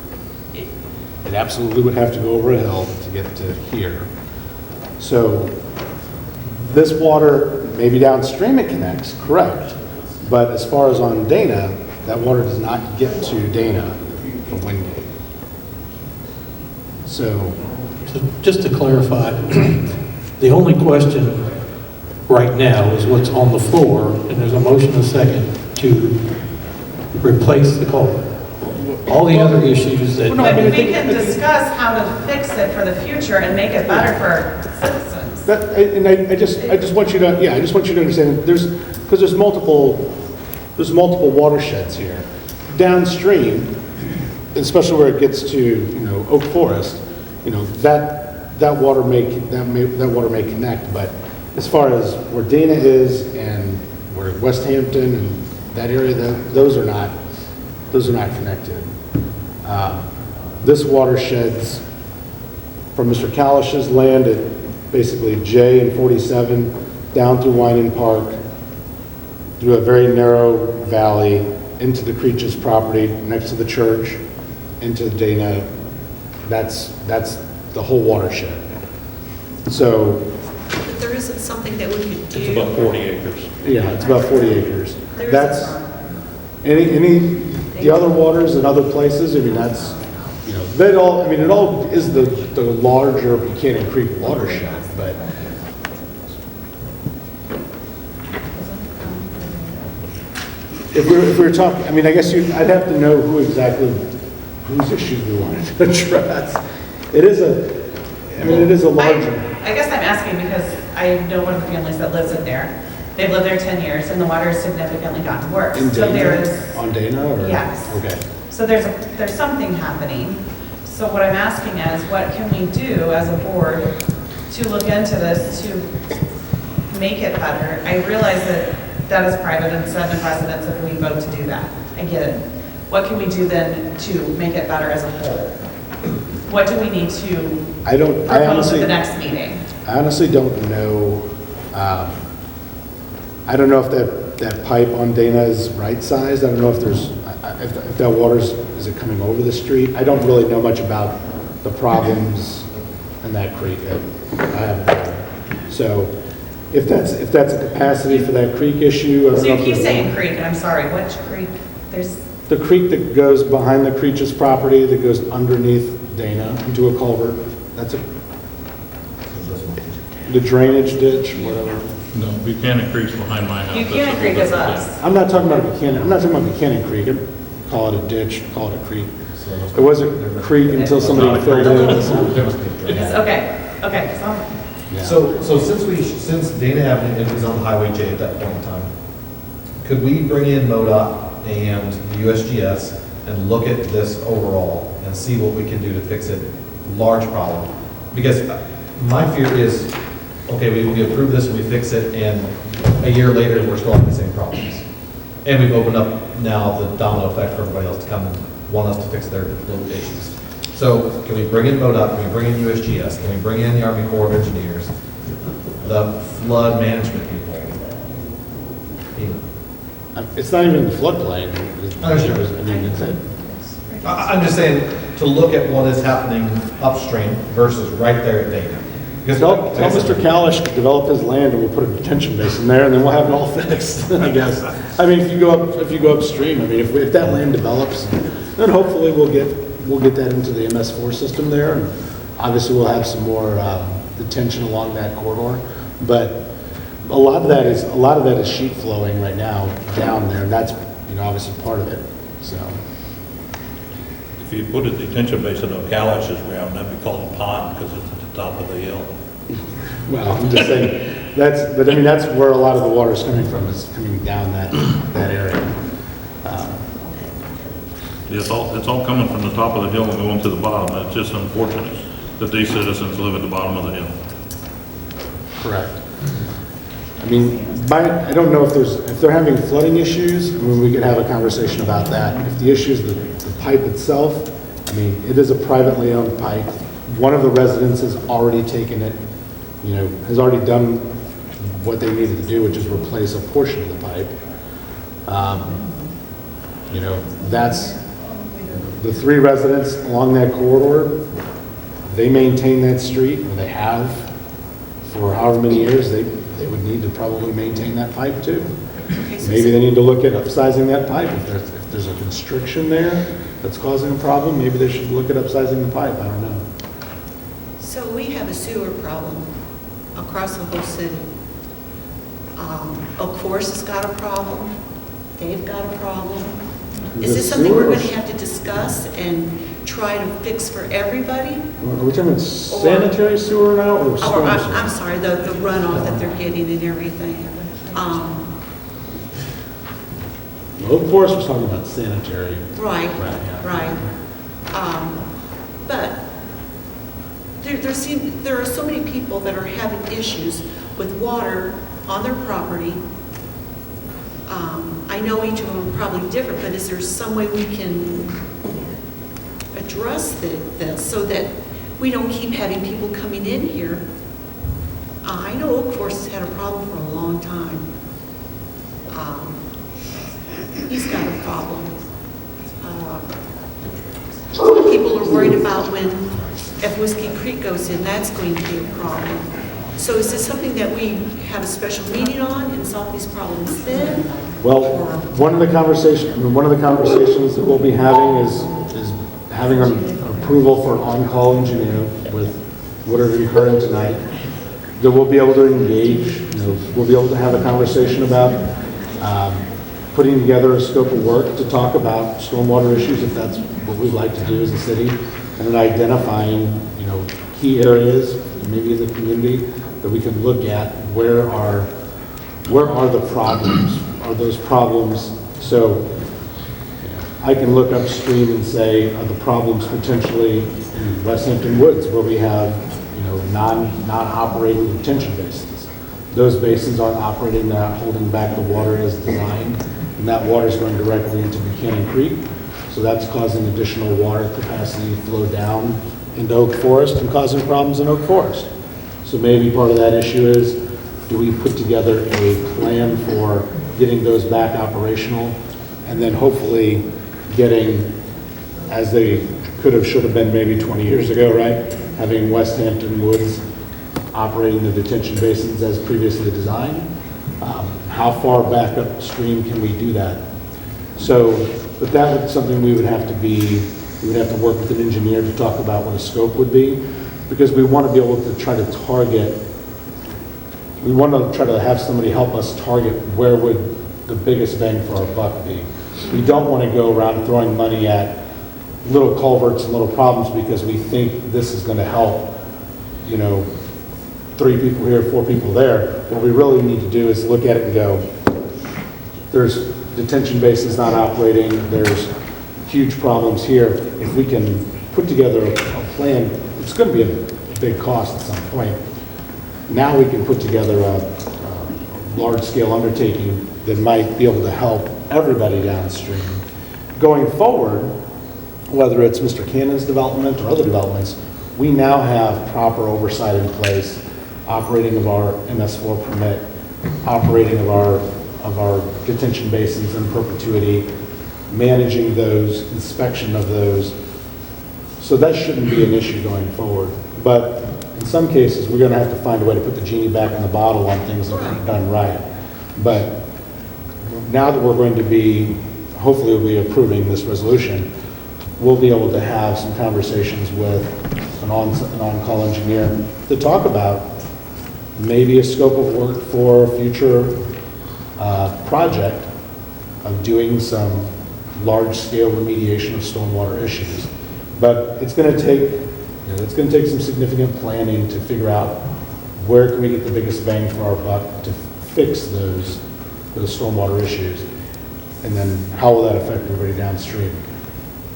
It absolutely would have to go over a hill to get to here. So this water, maybe downstream it connects, correct. But as far as on Dana, that water does not get to Dana from Wingate. So just to clarify, the only question right now is what's on the floor, and there's a motion and a second to replace the culvert. All the other issues that... But we can discuss how to fix it for the future and make it better for citizens. I just want you to, I just want you to understand, because there's multiple watersheds here. Downstream, especially where it gets to, Oak Forest, that water may connect, but as far as where Dana is and where West Hampton and that area, those are not connected. This watershed's from Mr. Kalish's land at basically J and 47 down through Winan Park, through a very narrow valley into the Creech's property next to the church, into Dana. That's the whole watershed. So. But there isn't something that we could do. It's about 40 acres. Yeah, it's about 40 acres. There That's, the other waters in other places, I mean, that's, it all is the larger Buchanan Creek watershed, but. If we were talking, I guess I'd have to know whose issues we wanted to address. It is a larger. I guess I'm asking because I know one of the families that lives in there. They've lived there 10 years and the water has significantly gotten worse. In So Dana? there is, On Dana or? yes. Okay. So there's something happening. So what I'm asking is, what can we do as a board to look into this to make it better? I realize that is private and set in precedence if we vote to do that. I get it. What can we do then to make it better as a whole? What do we need to propose at the next meeting? I honestly don't know. I don't know if that pipe on Dana is right sized. I don't know if if that is it coming over the street? I don't really know much about the problems in that creek. I haven't heard. So if that's a capacity for that creek issue, I don't So know you if keep there's saying creek, and I'm sorry, which creek? There's, the creek that goes behind the Creech's property that goes underneath Dana into a culvert. That's the drainage ditch, whatever. No, Buchanan Creek's behind my house. Buchanan Creek is us. I'm not talking about Buchanan Creek. I call it a ditch, call it a creek. It wasn't a creek until somebody filled in. It's okay, so So since Dana Avenue is on Highway J at that point in time, could we bring in MoDOT and the USGS and look at this overall and see what we can do to fix it? Large problem. Because my fear is, okay, we approve this and we fix it, and a year later, we're still having the same problems. And we've opened up now the domino effect for everybody else to come and want us to fix their little issues. So can we bring in MoDOT, can we bring in USGS, can we bring in the Army Corps of Engineers, the flood management people? It's not even the floodplain. I'm just saying, to look at what is happening upstream versus right there at Dana. Because Tell Mr. Kalish to develop his land and we'll put a detention basin there and then we'll have it all fixed, I guess. If you go upstream, if that land develops, then hopefully we'll get that into the MS4 system there. And obviously we'll have some more detention along that corridor. But a lot of that is sheet flowing right now down there, and that's obviously part of it. So If you put a detention basin on Calish's ground, that'd be called a pond because it's at the top of the hill. well, I'm just saying that's where a lot of the water is coming from. Is coming down that area. It's all coming from the top of the hill and going to the bottom. It's just unfortunate that these citizens live at the bottom of the hill. Correct. I mean, I don't know if they're having flooding issues, I mean, we could have a conversation about that. If the issue is the pipe itself, I mean, it is a privately owned pipe. One of the residents has already taken it, has already done what they needed to do, which is replace a portion of the pipe. That's the 3 residents along that corridor. They maintain that street, or they have for however many years. They would need to probably maintain that pipe too. Maybe they need to look at upsizing that pipe. If there's a constriction there that's causing a problem, maybe they should look at upsizing the pipe. I don't know. So we have a sewer problem across the whole city. Of course, it's got a problem. They've got a problem. Is this something we're going to have to discuss and try to fix for everybody? Are we talking about sanitary sewer now, or storm sewer? I'm sorry, the runoff that they're getting and everything. Of course, we're talking about sanitary. Right. But there are so many people that are having issues with water on their property. I know each of them are probably different, but is there some way we can address this so that we don't keep having people coming in here? I know Oak Forest has had a problem for a long time. He's got a problem. People are worried about if Whiskey Creek goes in, that's going to be a problem. So is this something that we have a special meeting on and solve these problems then? Well, one of the conversations that we'll be having is having an approval for an on-call engineer with what are occurring tonight. That we'll be able to engage, we'll be able to have a conversation about putting together a scope of work to talk about stormwater issues, if that's what we'd like to do as a city, and then identifying, key areas, maybe in the community, that we can look at where are the problems? Are those problems? So I can look upstream and say, are the problems potentially in West Hampton Woods, where we have, non-operating detention basins? Those basins aren't operating, they're not holding back the water as designed, and that water is going directly into Buchanan Creek. So that's causing additional water capacity to flow down into Oak Forest and causing problems in Oak Forest. So maybe part of that issue is, do we put together a plan for getting those back operational, and then hopefully getting, as they could have, should have been maybe 20 years ago, right? Having West Hampton Woods operating the detention basins as previously designed. How far back upstream can we do that? So, but that would something we would have to work with an engineer to talk about what a scope would be, because we want to be able to try to have somebody help us target where would the biggest bang for our buck be. We don't want to go around throwing money at little culverts and little problems because we think this is going to help, 3 people here, 4 people there. What we really need to do is look at it and go, there's detention basins not operating, there's huge problems here. If we can put together a plan, it's going to be a big cost at some point. Now we can put together a large-scale undertaking that might be able to help everybody downstream. Going forward, whether it's Mr. Cannon's development or other developments, we now have proper oversight in place, operating of our MS4 permit, operating of our detention basins in perpetuity, managing those, inspection of those. So that shouldn't be an issue going forward. But in some cases, we're going to have to find a way to put the genie back in the bottle on things that aren't done right. But now that we're going to be, hopefully we'll be approving this resolution, we'll be able to have some conversations with an on-call engineer to talk about maybe a scope of work for a future project of doing some large-scale remediation of stormwater issues. But it's going to take some significant planning to figure out where can we get the biggest bang for our buck to fix those stormwater issues, and then how will that affect everybody downstream.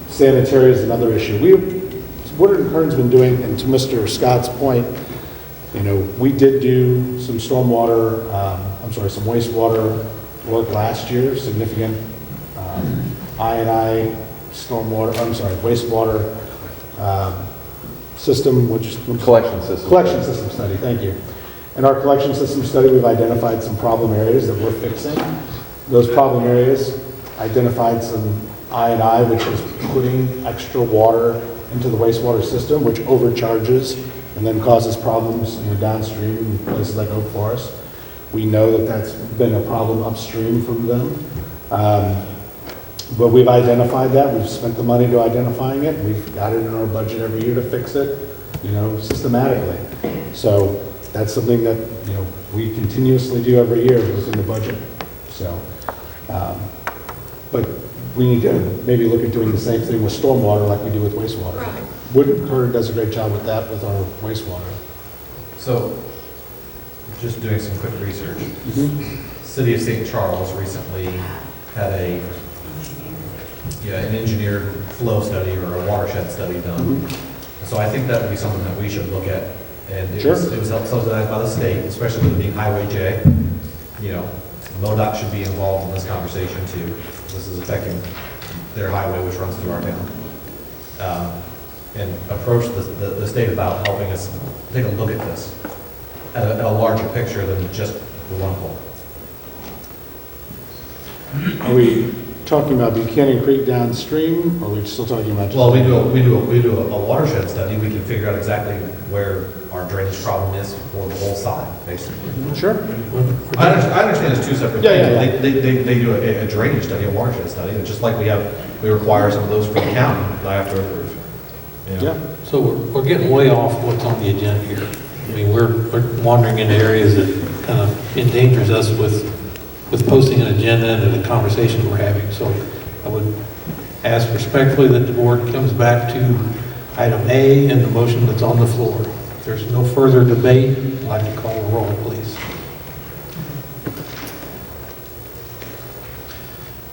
Sanitary is another issue. What Kern's been doing, and to Mr. Scott's point, You know, we did do some stormwater, some wastewater work last year, significant I&I wastewater system, Collection system. Collection system study, thank you. In our collection system study, we've identified some problem areas that we're fixing. Those problem areas identified some I&I, which is putting extra water into the wastewater system, which overcharges and then causes problems, you know, downstream in places like Oak Forest. We know that that's been a problem upstream from them. But we've identified that, we've spent the money to identifying it, we've got it in our budget every year to fix it, you know, systematically. So that's something that, you know, we continuously do every year within the budget. So, but we need to maybe look at doing the same thing with stormwater like we do with wastewater. Right. Woodford does a great job with that with our wastewater. So, just doing some quick research. City of St. Charles recently had an engineered flow study or a watershed study done. So I think that would be something that we should look at. And it was subsidized by the state, especially with it being Highway J. You know, MoDOT should be involved in this conversation too. This is affecting their highway, which runs through our town. And approach the state about helping us take a look at this at a larger picture than just the one pole. Are we talking about Buchanan Creek downstream, or are we still talking about? Well, we do a watershed study. We can figure out exactly where our drainage problem is for the whole side, basically. Sure. I understand it's two separate things. Yeah. They do a drainage study, a watershed study, and just like we require some of those for the county that I have to approve. You know? Yeah. So we're getting way off what's on the agenda here. I mean, we're wandering into areas that kind of endangers us with posting an agenda and the conversation we're having. So I would ask respectfully that the board comes back to item A and the motion that's on the floor. If there's no further debate, I'd like to call a roll, please.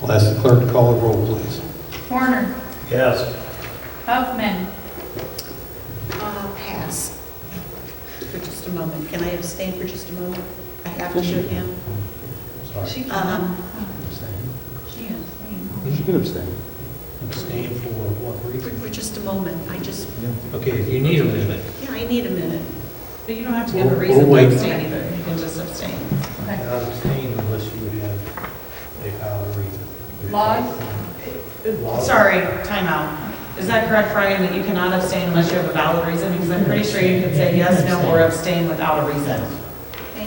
I'll ask the clerk to call a roll, please. Warner, Yes. Huffman, Pass. For just a moment. Can I abstain for just a moment? I have to do it now. Sorry. she You can abstain. Abstain for what reason? For just a moment. Okay, if you need a minute. Yeah, I need a minute. But you don't have to give a reason We'll to wait. abstain either, you can just abstain. Not abstain unless you would have a valid reason. Laws? Sorry, timeout. Is that correct, Brian, that you cannot abstain unless you have a valid reason? Because I'm pretty sure you can say yes, no, or abstain without a reason.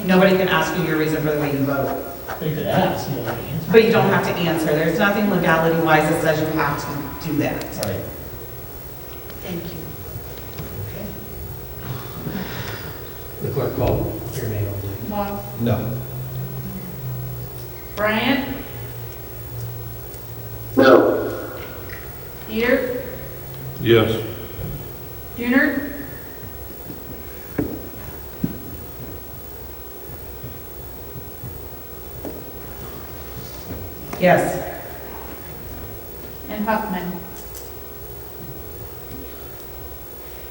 Nobody can ask you your reason for the way you vote. They could ask, you know. But you don't have to answer. There's nothing legality-wise that says you have to do that. Right. Thank you. The clerk call your name, please. Laws? No. Bryant, No. Peter, Yes. Bunard, Yes. and Huffman.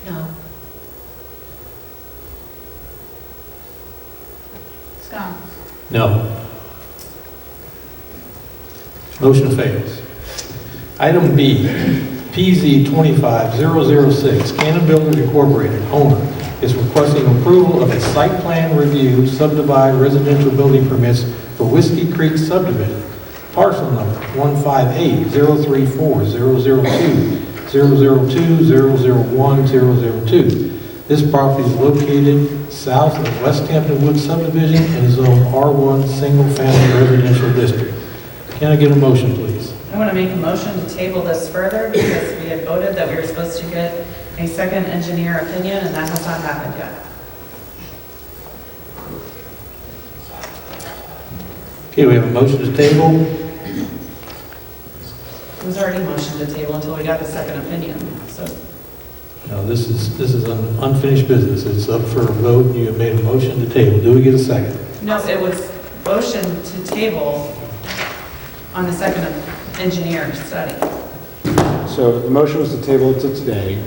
No. Scott. No. Motion fails. Item B, PZ 25006, Cannon Builders Incorporated, owner, is requesting approval of a site plan review subdivide residential building permits for Whiskey Creek subdivision, parcel number 158-034-002-002-001-002. This property is located south of West Hampton Woods subdivision and is zoned R1 Single Family Residential District. Can I get a motion, please? I want to make a motion to table this further because we had voted that we were supposed to get a second engineer opinion, and that has not happened yet. Okay, we have a motion to table. It was already motioned to table until we got the second opinion, so. No, this is unfinished business. It's up for a vote. You have made a motion to table. Do we get a second? No, it was motion to table on the second engineer study. So the motion was to table it to today.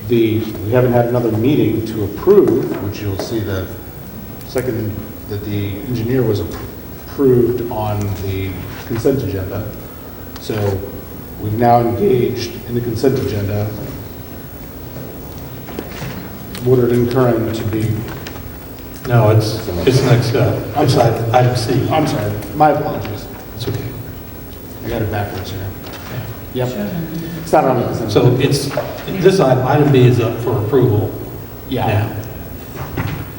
We haven't had another meeting to approve, which you'll see the second, that the engineer was approved on the consent agenda. So we've now engaged in the consent agenda Woodard and Curran to be. No, it's next up. I'm sorry. Item C. I'm sorry, my apologies. It's okay. I got it backwards here. Yep. It's not on the consent. So this item B is up for approval. Yeah. Now,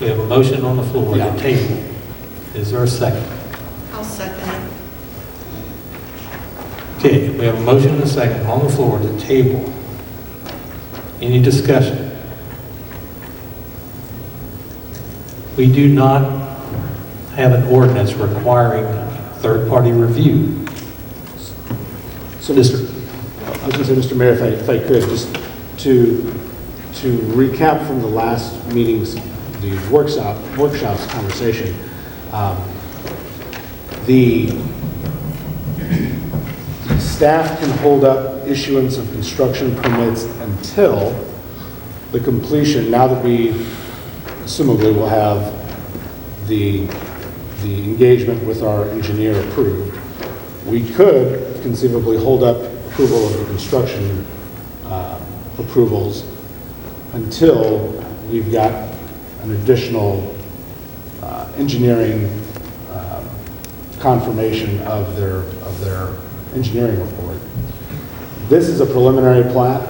we have a motion on the floor to table. Is there a second? I'll second it. Okay, we have a motion and a second on the floor to table. Any discussion? We do not have an ordinance requiring third-party review. So, I was going to say, Mr. Mayor, if I could, just to recap from the last meeting's, the workshops conversation, the staff can hold up issuance of construction permits until the completion, now that we assumably will have the engagement with our engineer approved. We could conceivably hold up approval of the construction approvals until we've got an additional engineering confirmation of their engineering report. This is a preliminary plat.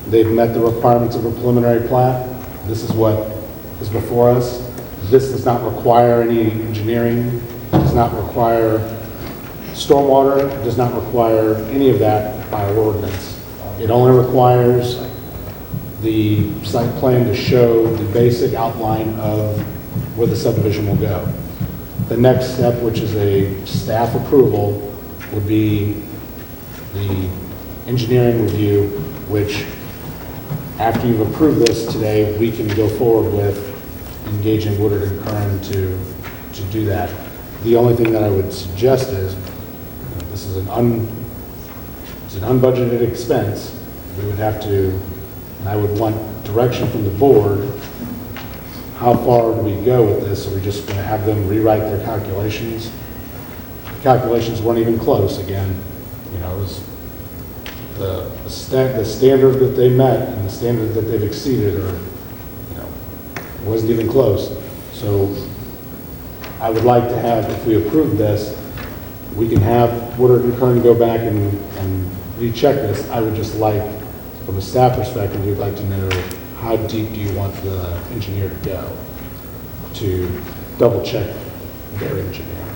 They've met the requirements of a preliminary plat. This is what is before us. This does not require any engineering, does not require stormwater, does not require any of that by ordinance. It only requires the site plan to show the basic outline of where the subdivision will go. The next step, which is a staff approval, would be the engineering review, which after you've approved this today, we can go forward with engaging Woodard and Curran to do that. The only thing that I would suggest is, this is an unbudgeted expense. We would have to, and I would want direction from the board. How far do we go with this? Are we just going to have them rewrite their calculations? The calculations weren't even close. Again, it was the standard that they met and the standard that they've exceeded, or wasn't even close. So I would like to have, if we approve this, we can have Woodard and Curran go back and recheck this. I would just like, from a staff perspective, we'd like to know how deep do you want the engineer to go to double check their engineer.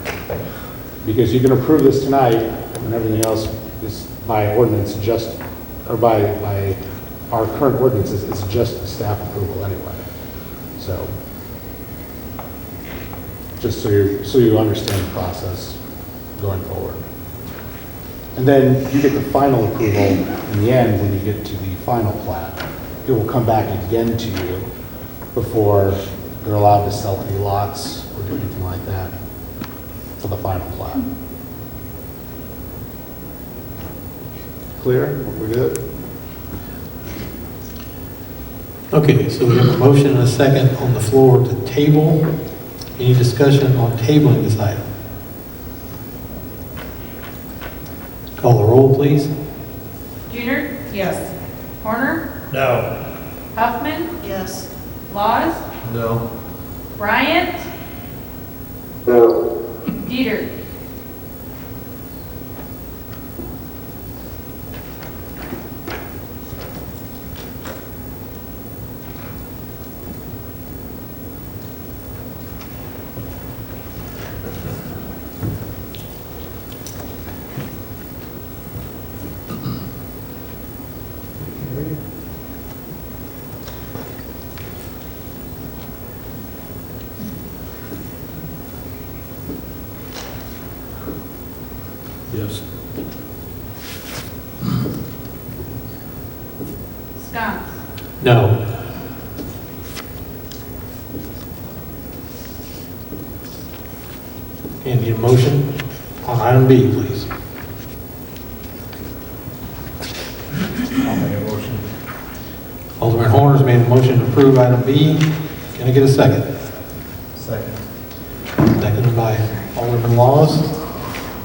Because you can approve this tonight and everything else is by ordinance or by our current ordinances, it's just staff approval anyway. So, just so you understand the process going forward. And then you get the final approval in the end when you get to the final plat. It will come back again to you before they're allowed to sell any lots or do anything like that for the final plat. Clear? We're good? Okay, so we have a motion and a second on the floor to table. Any discussion on tabling this item? Call the roll, please. Junior? Yes. Horner? No. Huffman? Yes. Laws? No. Bryant? No. Dieter? Yes. Scots? No. Okay, need a motion on item B, please. I'll make a motion. Alderman Horner's made a motion to approve item B. Can I get a second? Second. Seconded by Alderman Laws.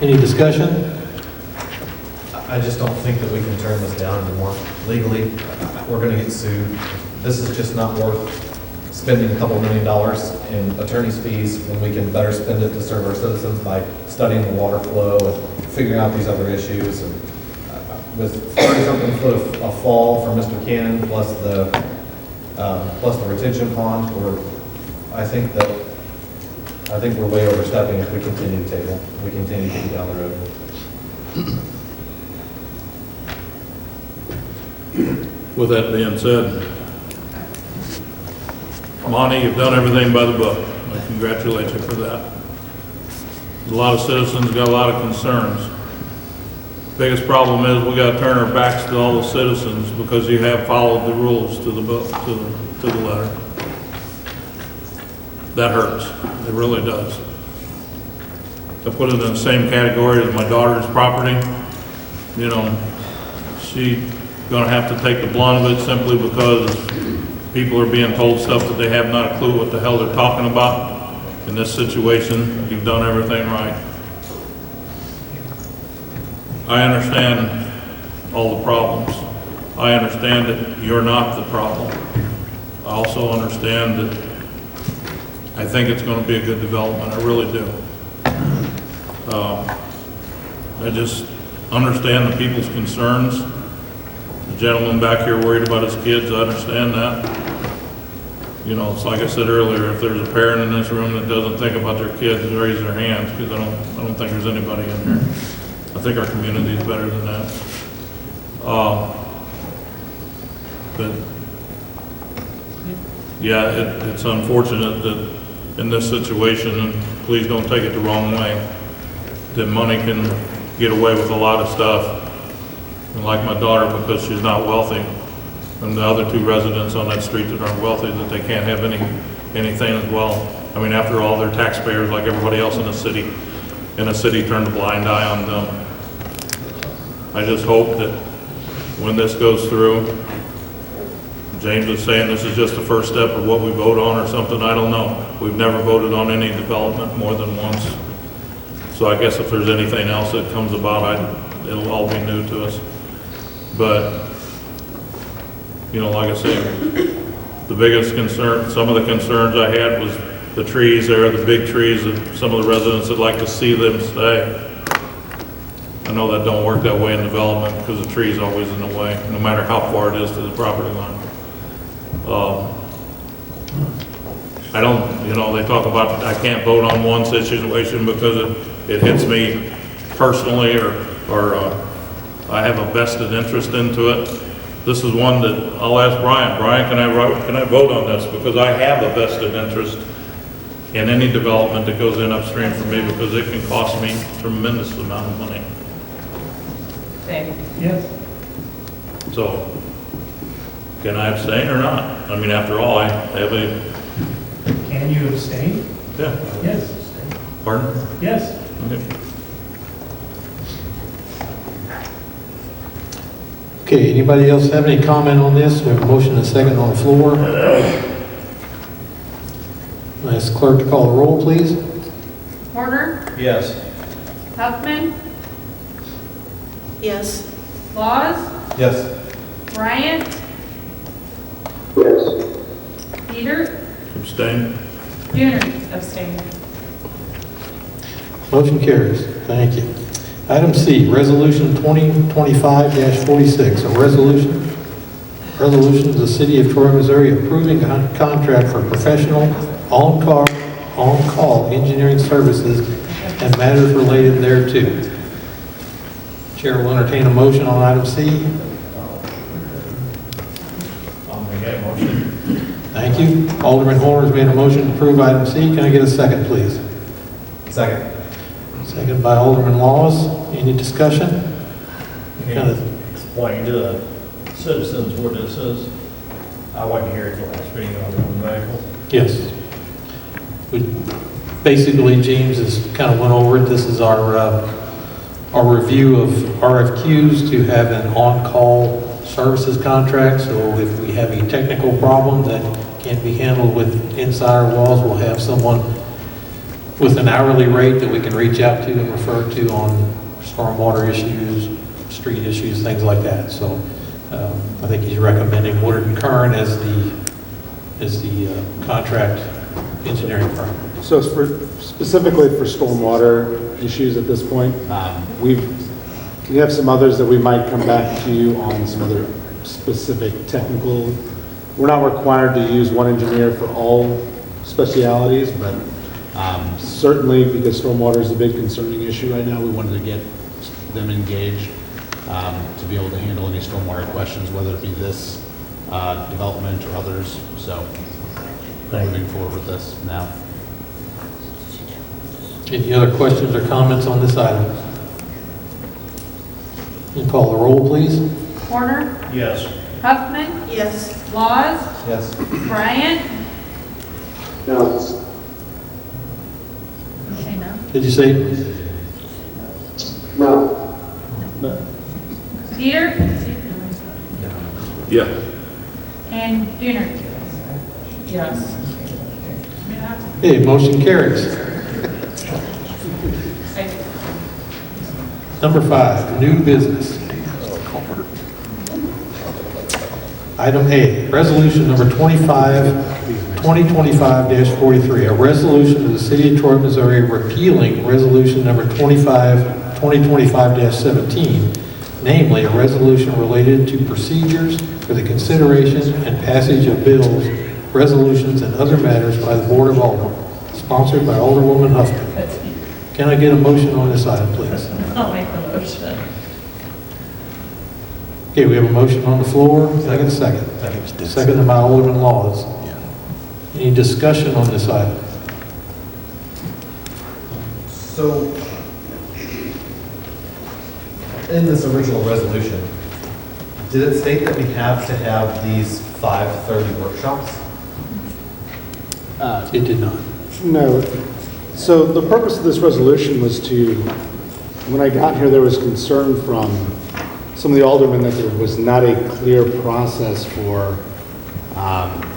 Any discussion? I just don't think that we can turn this down anymore. Legally, we're gonna get sued. This is just not worth spending a couple $1 million in attorney's fees when we can better spend it to serve our citizens by studying the water flow and figuring out these other issues. And with 30-something foot of fall from Mr. Cannon plus the retention pond, I think we're way overstepping if we continue to table. We continue to go down the road. With that being said, Monty, you've done everything by the book. I congratulate you for that. A lot of citizens got a lot of concerns. Biggest problem is we got to turn our backs to all the citizens because you have followed the rules to the book, to the letter. That hurts. It really does. I put it in the same category as my daughter's property. You know, she's going to have to take the blunt of it simply because people are being told stuff that they have not a clue what the hell they're talking about. In this situation, you've done everything right. I understand all the problems. I understand that you're not the problem. I also understand that I think it's going to be a good development. I really do. I just understand the people's concerns. The gentleman back here worried about his kids, I understand that. You know, it's like I said earlier, if there's a parent in this room that doesn't think about their kids, raise their hands, because I don't think there's anybody in here. I think our community is better than that. But yeah, it's unfortunate that in this situation, and please don't take it the wrong way, that money can get away with a lot of stuff. And like my daughter, because she's not wealthy, and the other two residents on that street that aren't wealthy, that they can't have anything as well. I mean, after all, they're taxpayers like everybody else in the city, and the city turned a blind eye on them. I just hope that when this goes through, James is saying this is just the first step of what we vote on or something, I don't know. We've never voted on any development more than once. So I guess if there's anything else that comes about, it'll all be new to us. But, you know, like I said, the biggest concern, some of the concerns I had was the trees there, the big trees, that some of the residents would like to see them stay. I know that don't work that way in development because the tree's always in the way, no matter how far it is to the property line. I don't, you know, they talk about I can't vote on one situation because it hits me personally or I have a vested interest into it. This is one that I'll ask Brian. Brian, can I vote on this? Because I have a vested interest in any development that goes in upstream from me because it can cost me a tremendous amount of money. Dave? Yes. So, can I abstain or not? I mean, after all, I have a... Can you abstain? Yeah. Yes. Pardon? Yes. Okay, anybody else have any comment on this? We have a motion and a second on the floor. I'll ask clerk to call the roll, please. Horner? Yes. Huffman? Yes. Laws? Yes. Bryant? Yes. Peter? Abstain? Junior? Abstain. Motion carries. Thank you. Item C, Resolution 2025-46, a resolution of the City of Troy, Missouri approving a contract for professional on-call engineering services and matters related thereto. Chair will entertain a motion on item C. I'll make that motion. Thank you. Alderman Horner has made a motion to approve item C. Can I get a second, please? Second. Second by Alderman Laws. Any discussion? Can you explain to the citizens what this is? I wasn't here at the last meeting on the vehicle. Yes. Basically, James has kind of went over it. This is our review of RFQs to have an on-call services contract, so if we have a technical problem that can't be handled with inside our walls, we'll have someone with an hourly rate that we can reach out to and refer to on stormwater issues, street issues, things like that. So I think he's recommending Woodard and Kern as the contract engineering firm. So specifically for stormwater issues at this point, we have some others that we might come back to you on some other specific technical. We're not required to use one engineer for all specialities, but certainly because stormwater is a big concerning issue right now, we wanted to get them engaged to be able to handle any stormwater questions, whether it be this development or others. So we're moving forward with this now. Any other questions or comments on this item? You call the roll, please. Warner, Yes. Huffman, Yes. Laws, Yes. Bryant, No. okay, no. Did you say? No. Peter, Yeah. and Dooner. Yes. Okay, motion carries. Number 5, new business. Item A, resolution number 2025-43, a resolution of the City of Troy, Missouri repealing resolution number 2025-17, namely a resolution related to procedures for the consideration and passage of bills, resolutions, and other matters by the Board of Aldermen, sponsored by Alderwoman Huffman. Can I get a motion on this item, please? I'll make the motion. Okay, we have a motion on the floor. Can I get a second? Seconded by Alderman Laws. Any discussion on this item? So, in this original resolution, did it state that we have to have these 5:30 workshops? It did not. No. So the purpose of this resolution was to, when I got here, there was concern from some of the aldermen that there was not a clear process for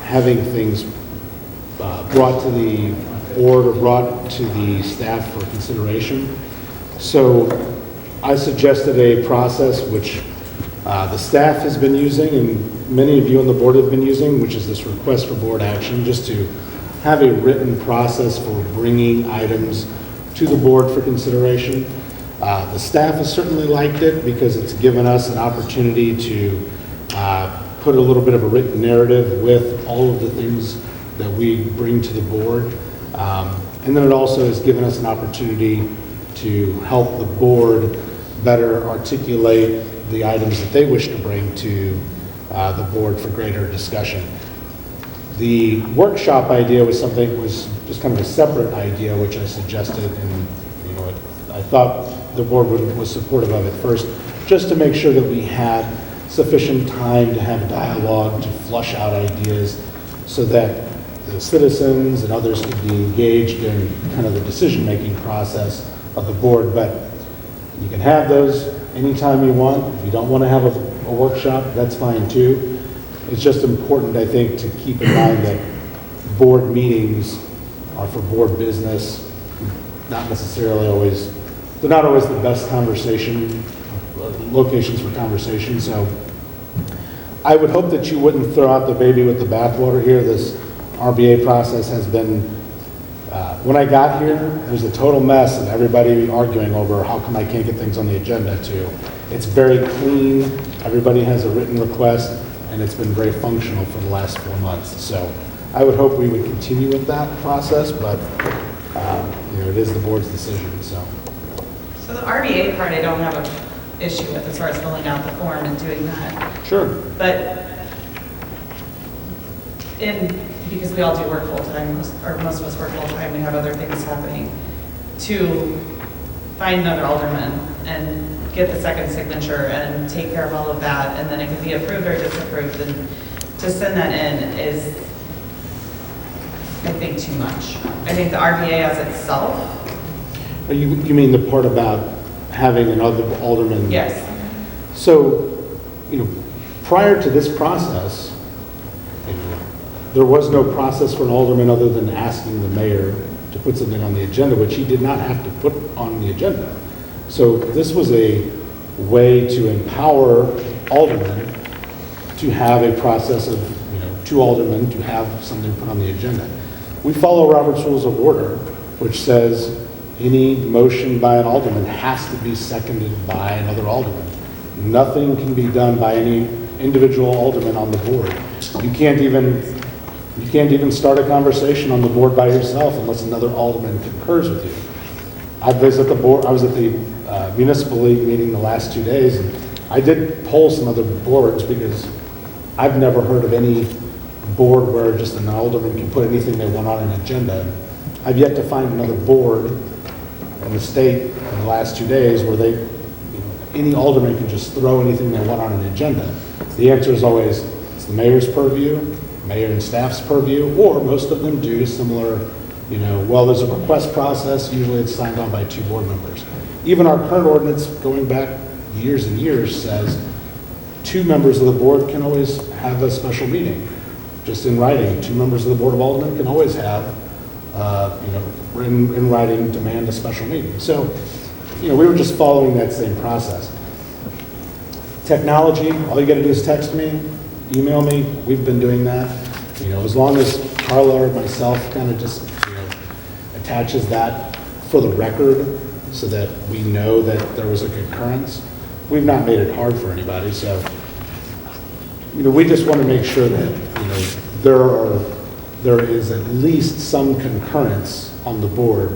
having things brought to the board or brought to the staff for consideration. So I suggested a process which the staff has been using and many of you on the board have been using, which is this request for board action, just to have a written process for bringing items to the board for consideration. The staff has certainly liked it because it's given us an opportunity to put a little bit of a written narrative with all of the things that we bring to the board. And then it also has given us an opportunity to help the board better articulate the items that they wish to bring to the board for greater discussion. The workshop idea was just kind of a separate idea, which I suggested, and I thought the board was supportive of it first, just to make sure that we had sufficient time to have dialogue, to flush out ideas, so that the citizens and others could be engaged in kind of the decision-making process of the board. But you can have those anytime you want. If you don't want to have a workshop, that's fine too. It's just important, I think, to keep in mind that board meetings are for board business, not necessarily always, they're not always the best locations for conversation. So I would hope that you wouldn't throw out the baby with the bathwater here. This RBA process has been, when I got here, it was a total mess and everybody arguing over how come I can't get things on the agenda too. It's very clean. Everybody has a written request, and it's been very functional for the last 4 months. So I would hope we would continue with that process, but it is the board's decision. So The RBA part, I don't have an issue with as far as filling out the form and doing that. Sure. But because we all do work full-time, or most of us work full-time, we have other things happening, to find another alderman and get the second signature and take care of all of that, and then it can be approved or disapproved, and to send that in is, I think, too much. I think the RBA as itself. You mean the part about having another alderman? Yes. So, prior to this process, there was no process for an alderman other than asking the mayor to put something on the agenda, which he did not have to put on the agenda. So this was a way to empower aldermen to have a process of, 2 aldermen to have something put on the agenda. We follow Robert's Rules of Order, which says any motion by an alderman has to be seconded by another alderman. Nothing can be done by any individual alderman on the board. You can't even start a conversation on the board by yourself unless another alderman concurs with you. I was at the municipal league meeting the last 2 days, and I did poll some other boards because I've never heard of any board where just an alderman can put anything they want on an agenda. I've yet to find another board in the state in the last 2 days where any alderman can just throw anything they want on an agenda. The answer is always, it's the mayor's purview, mayor and staff's purview, or most of them do similar, well, there's a request process, usually it's signed on by 2 board members. Even our current ordinance, going back years and years, says 2 members of the board can always have a special meeting. Just in writing, 2 members of the Board of Aldermen can always have, in writing, demand a special meeting. So, we were just following that same process. Technology, all you got to do is text me, email me. We've been doing that. As long as Carla or myself kind of just, attaches that for the record so that we know that there was a concurrence. We've not made it hard for anybody, so we just want to make sure that there is at least some concurrence on the board,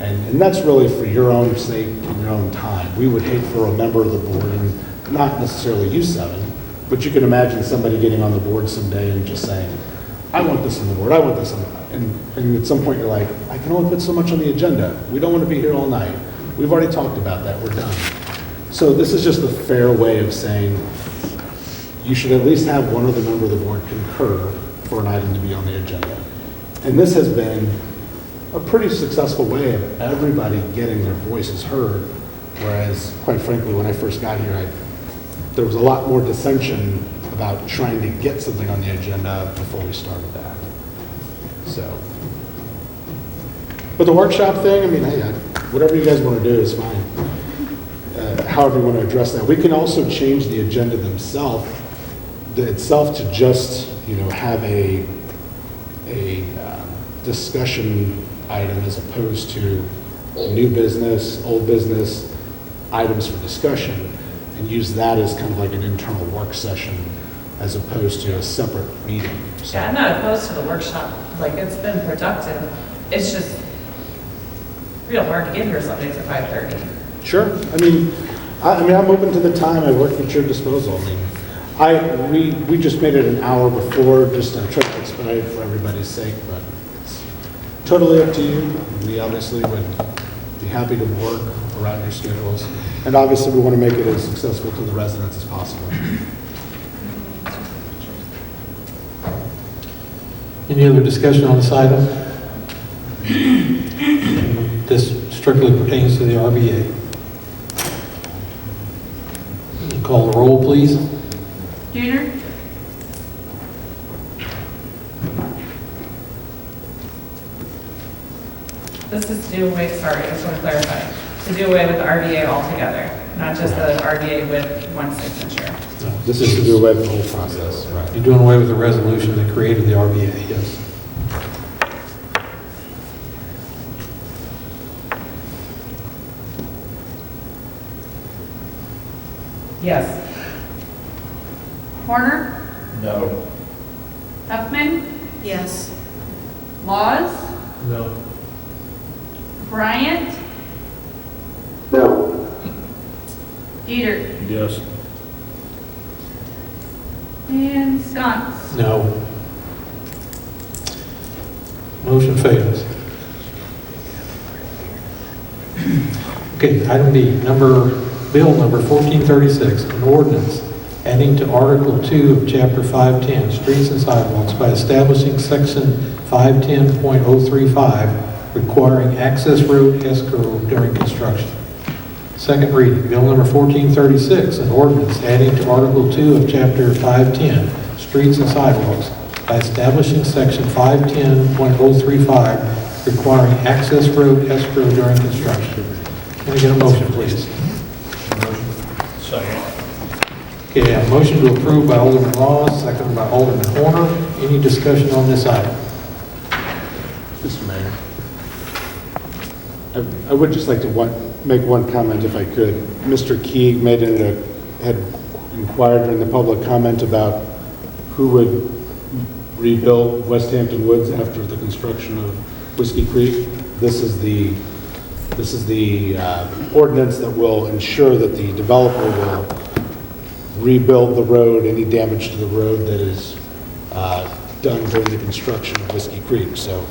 and that's really for your own sake and your own time. We would hate for a member of the board, and not necessarily you 7, but you can imagine somebody getting on the board someday and just saying, I want this on the board, I want this on the board. And at some point you're like, I can only put so much on the agenda. We don't want to be here all night. We've already talked about that, we're done. So this is just a fair way of saying, you should at least have one other member of the board concur for an item to be on the agenda. And this has been a pretty successful way of everybody getting their voices heard, whereas, quite frankly, when I first got here, there was a lot more dissension about trying to get something on the agenda before we started that. So, but the workshop thing, hey, whatever you guys want to do is fine. However you want to address that. We can also change the agenda itself to just, have a discussion item as opposed to new business, old business, items for discussion, and use that as kind of like an internal work session as opposed to a separate meeting. So, Yeah, I'm not opposed to the workshop. It's been productive. It's just real hard to get here some days at 5:30. Sure. I'm open to the time. I work at your disposal. We just made it an hour before just to try to expedite it for everybody's sake, but it's totally up to you. We obviously would be happy to work around your schedules. And obviously we want to make it as accessible to the residents as possible. Any other discussion on this item? This strictly pertains to the RBA. Call the roll, please. Jeter? This is to do away, sorry, I just want to clarify, to do away with the RDA altogether, not just the RDA with one signature. This is to do away with the whole process, right? You're doing away with the resolution that created the RBA, yes. Yes. Horner? No. Huffman? Yes. Laws? No. Bryant? No. Jeter? Yes. And Sconce? No. Motion fails. Okay, item B, Bill number 1436, an ordinance adding to Article 2 of Chapter 510, Streets and Sidewalks by establishing Section 510.035, requiring access road escrow during construction. Second reading, bill number 1436, an ordinance adding to Article 2 of Chapter 510, Streets and Sidewalks, by establishing Section 510.035, requiring access road escrow during construction. Can I get a motion, please? Second. Okay, a motion to approve by Alderman Laws, seconded by Alderman Horner. Any discussion on this item? Mr. Mayor, I would just like to make one comment if I could. Mr. Keeg had inquired in the public comment about who would rebuild West Hampton Woods after the construction of Whiskey Creek. This is the ordinance that will ensure that the developer will rebuild the road, any damage to the road that is done during the construction of Whiskey Creek. So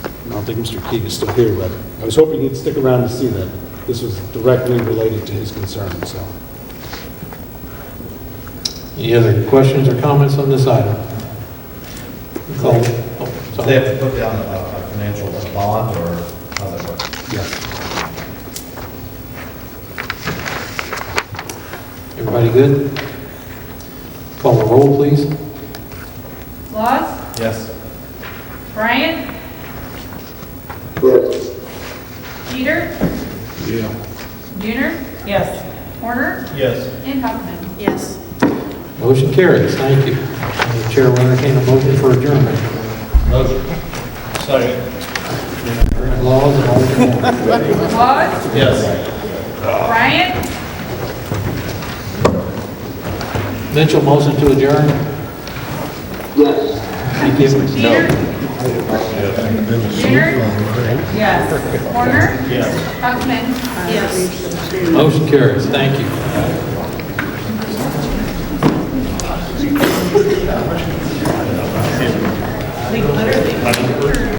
I don't think Mr. Keeg is still here, but I was hoping he'd stick around to see that. This was directly related to his concerns, so. Any other questions or comments on this item? Call. Do they have to put down a financial bond, or how does that work? Yes. Everybody good? Call the roll, please. Laws? Yes. Bryant? Yes. Peter? Yeah. Junior? Yes. Horner? Yes. And Huckman. Yes. Motion carries. Thank you. The chair will entertain a motion for adjournment. Motion. Second. Laws and Alderman Horner. Laws? Yes. Bryant? Mitchell, motion to adjourn. Yes. Thank you. Peter? Junior? Yes. Horner? Yes. Huckman? Yes. Motion carries. Thank you. Literally.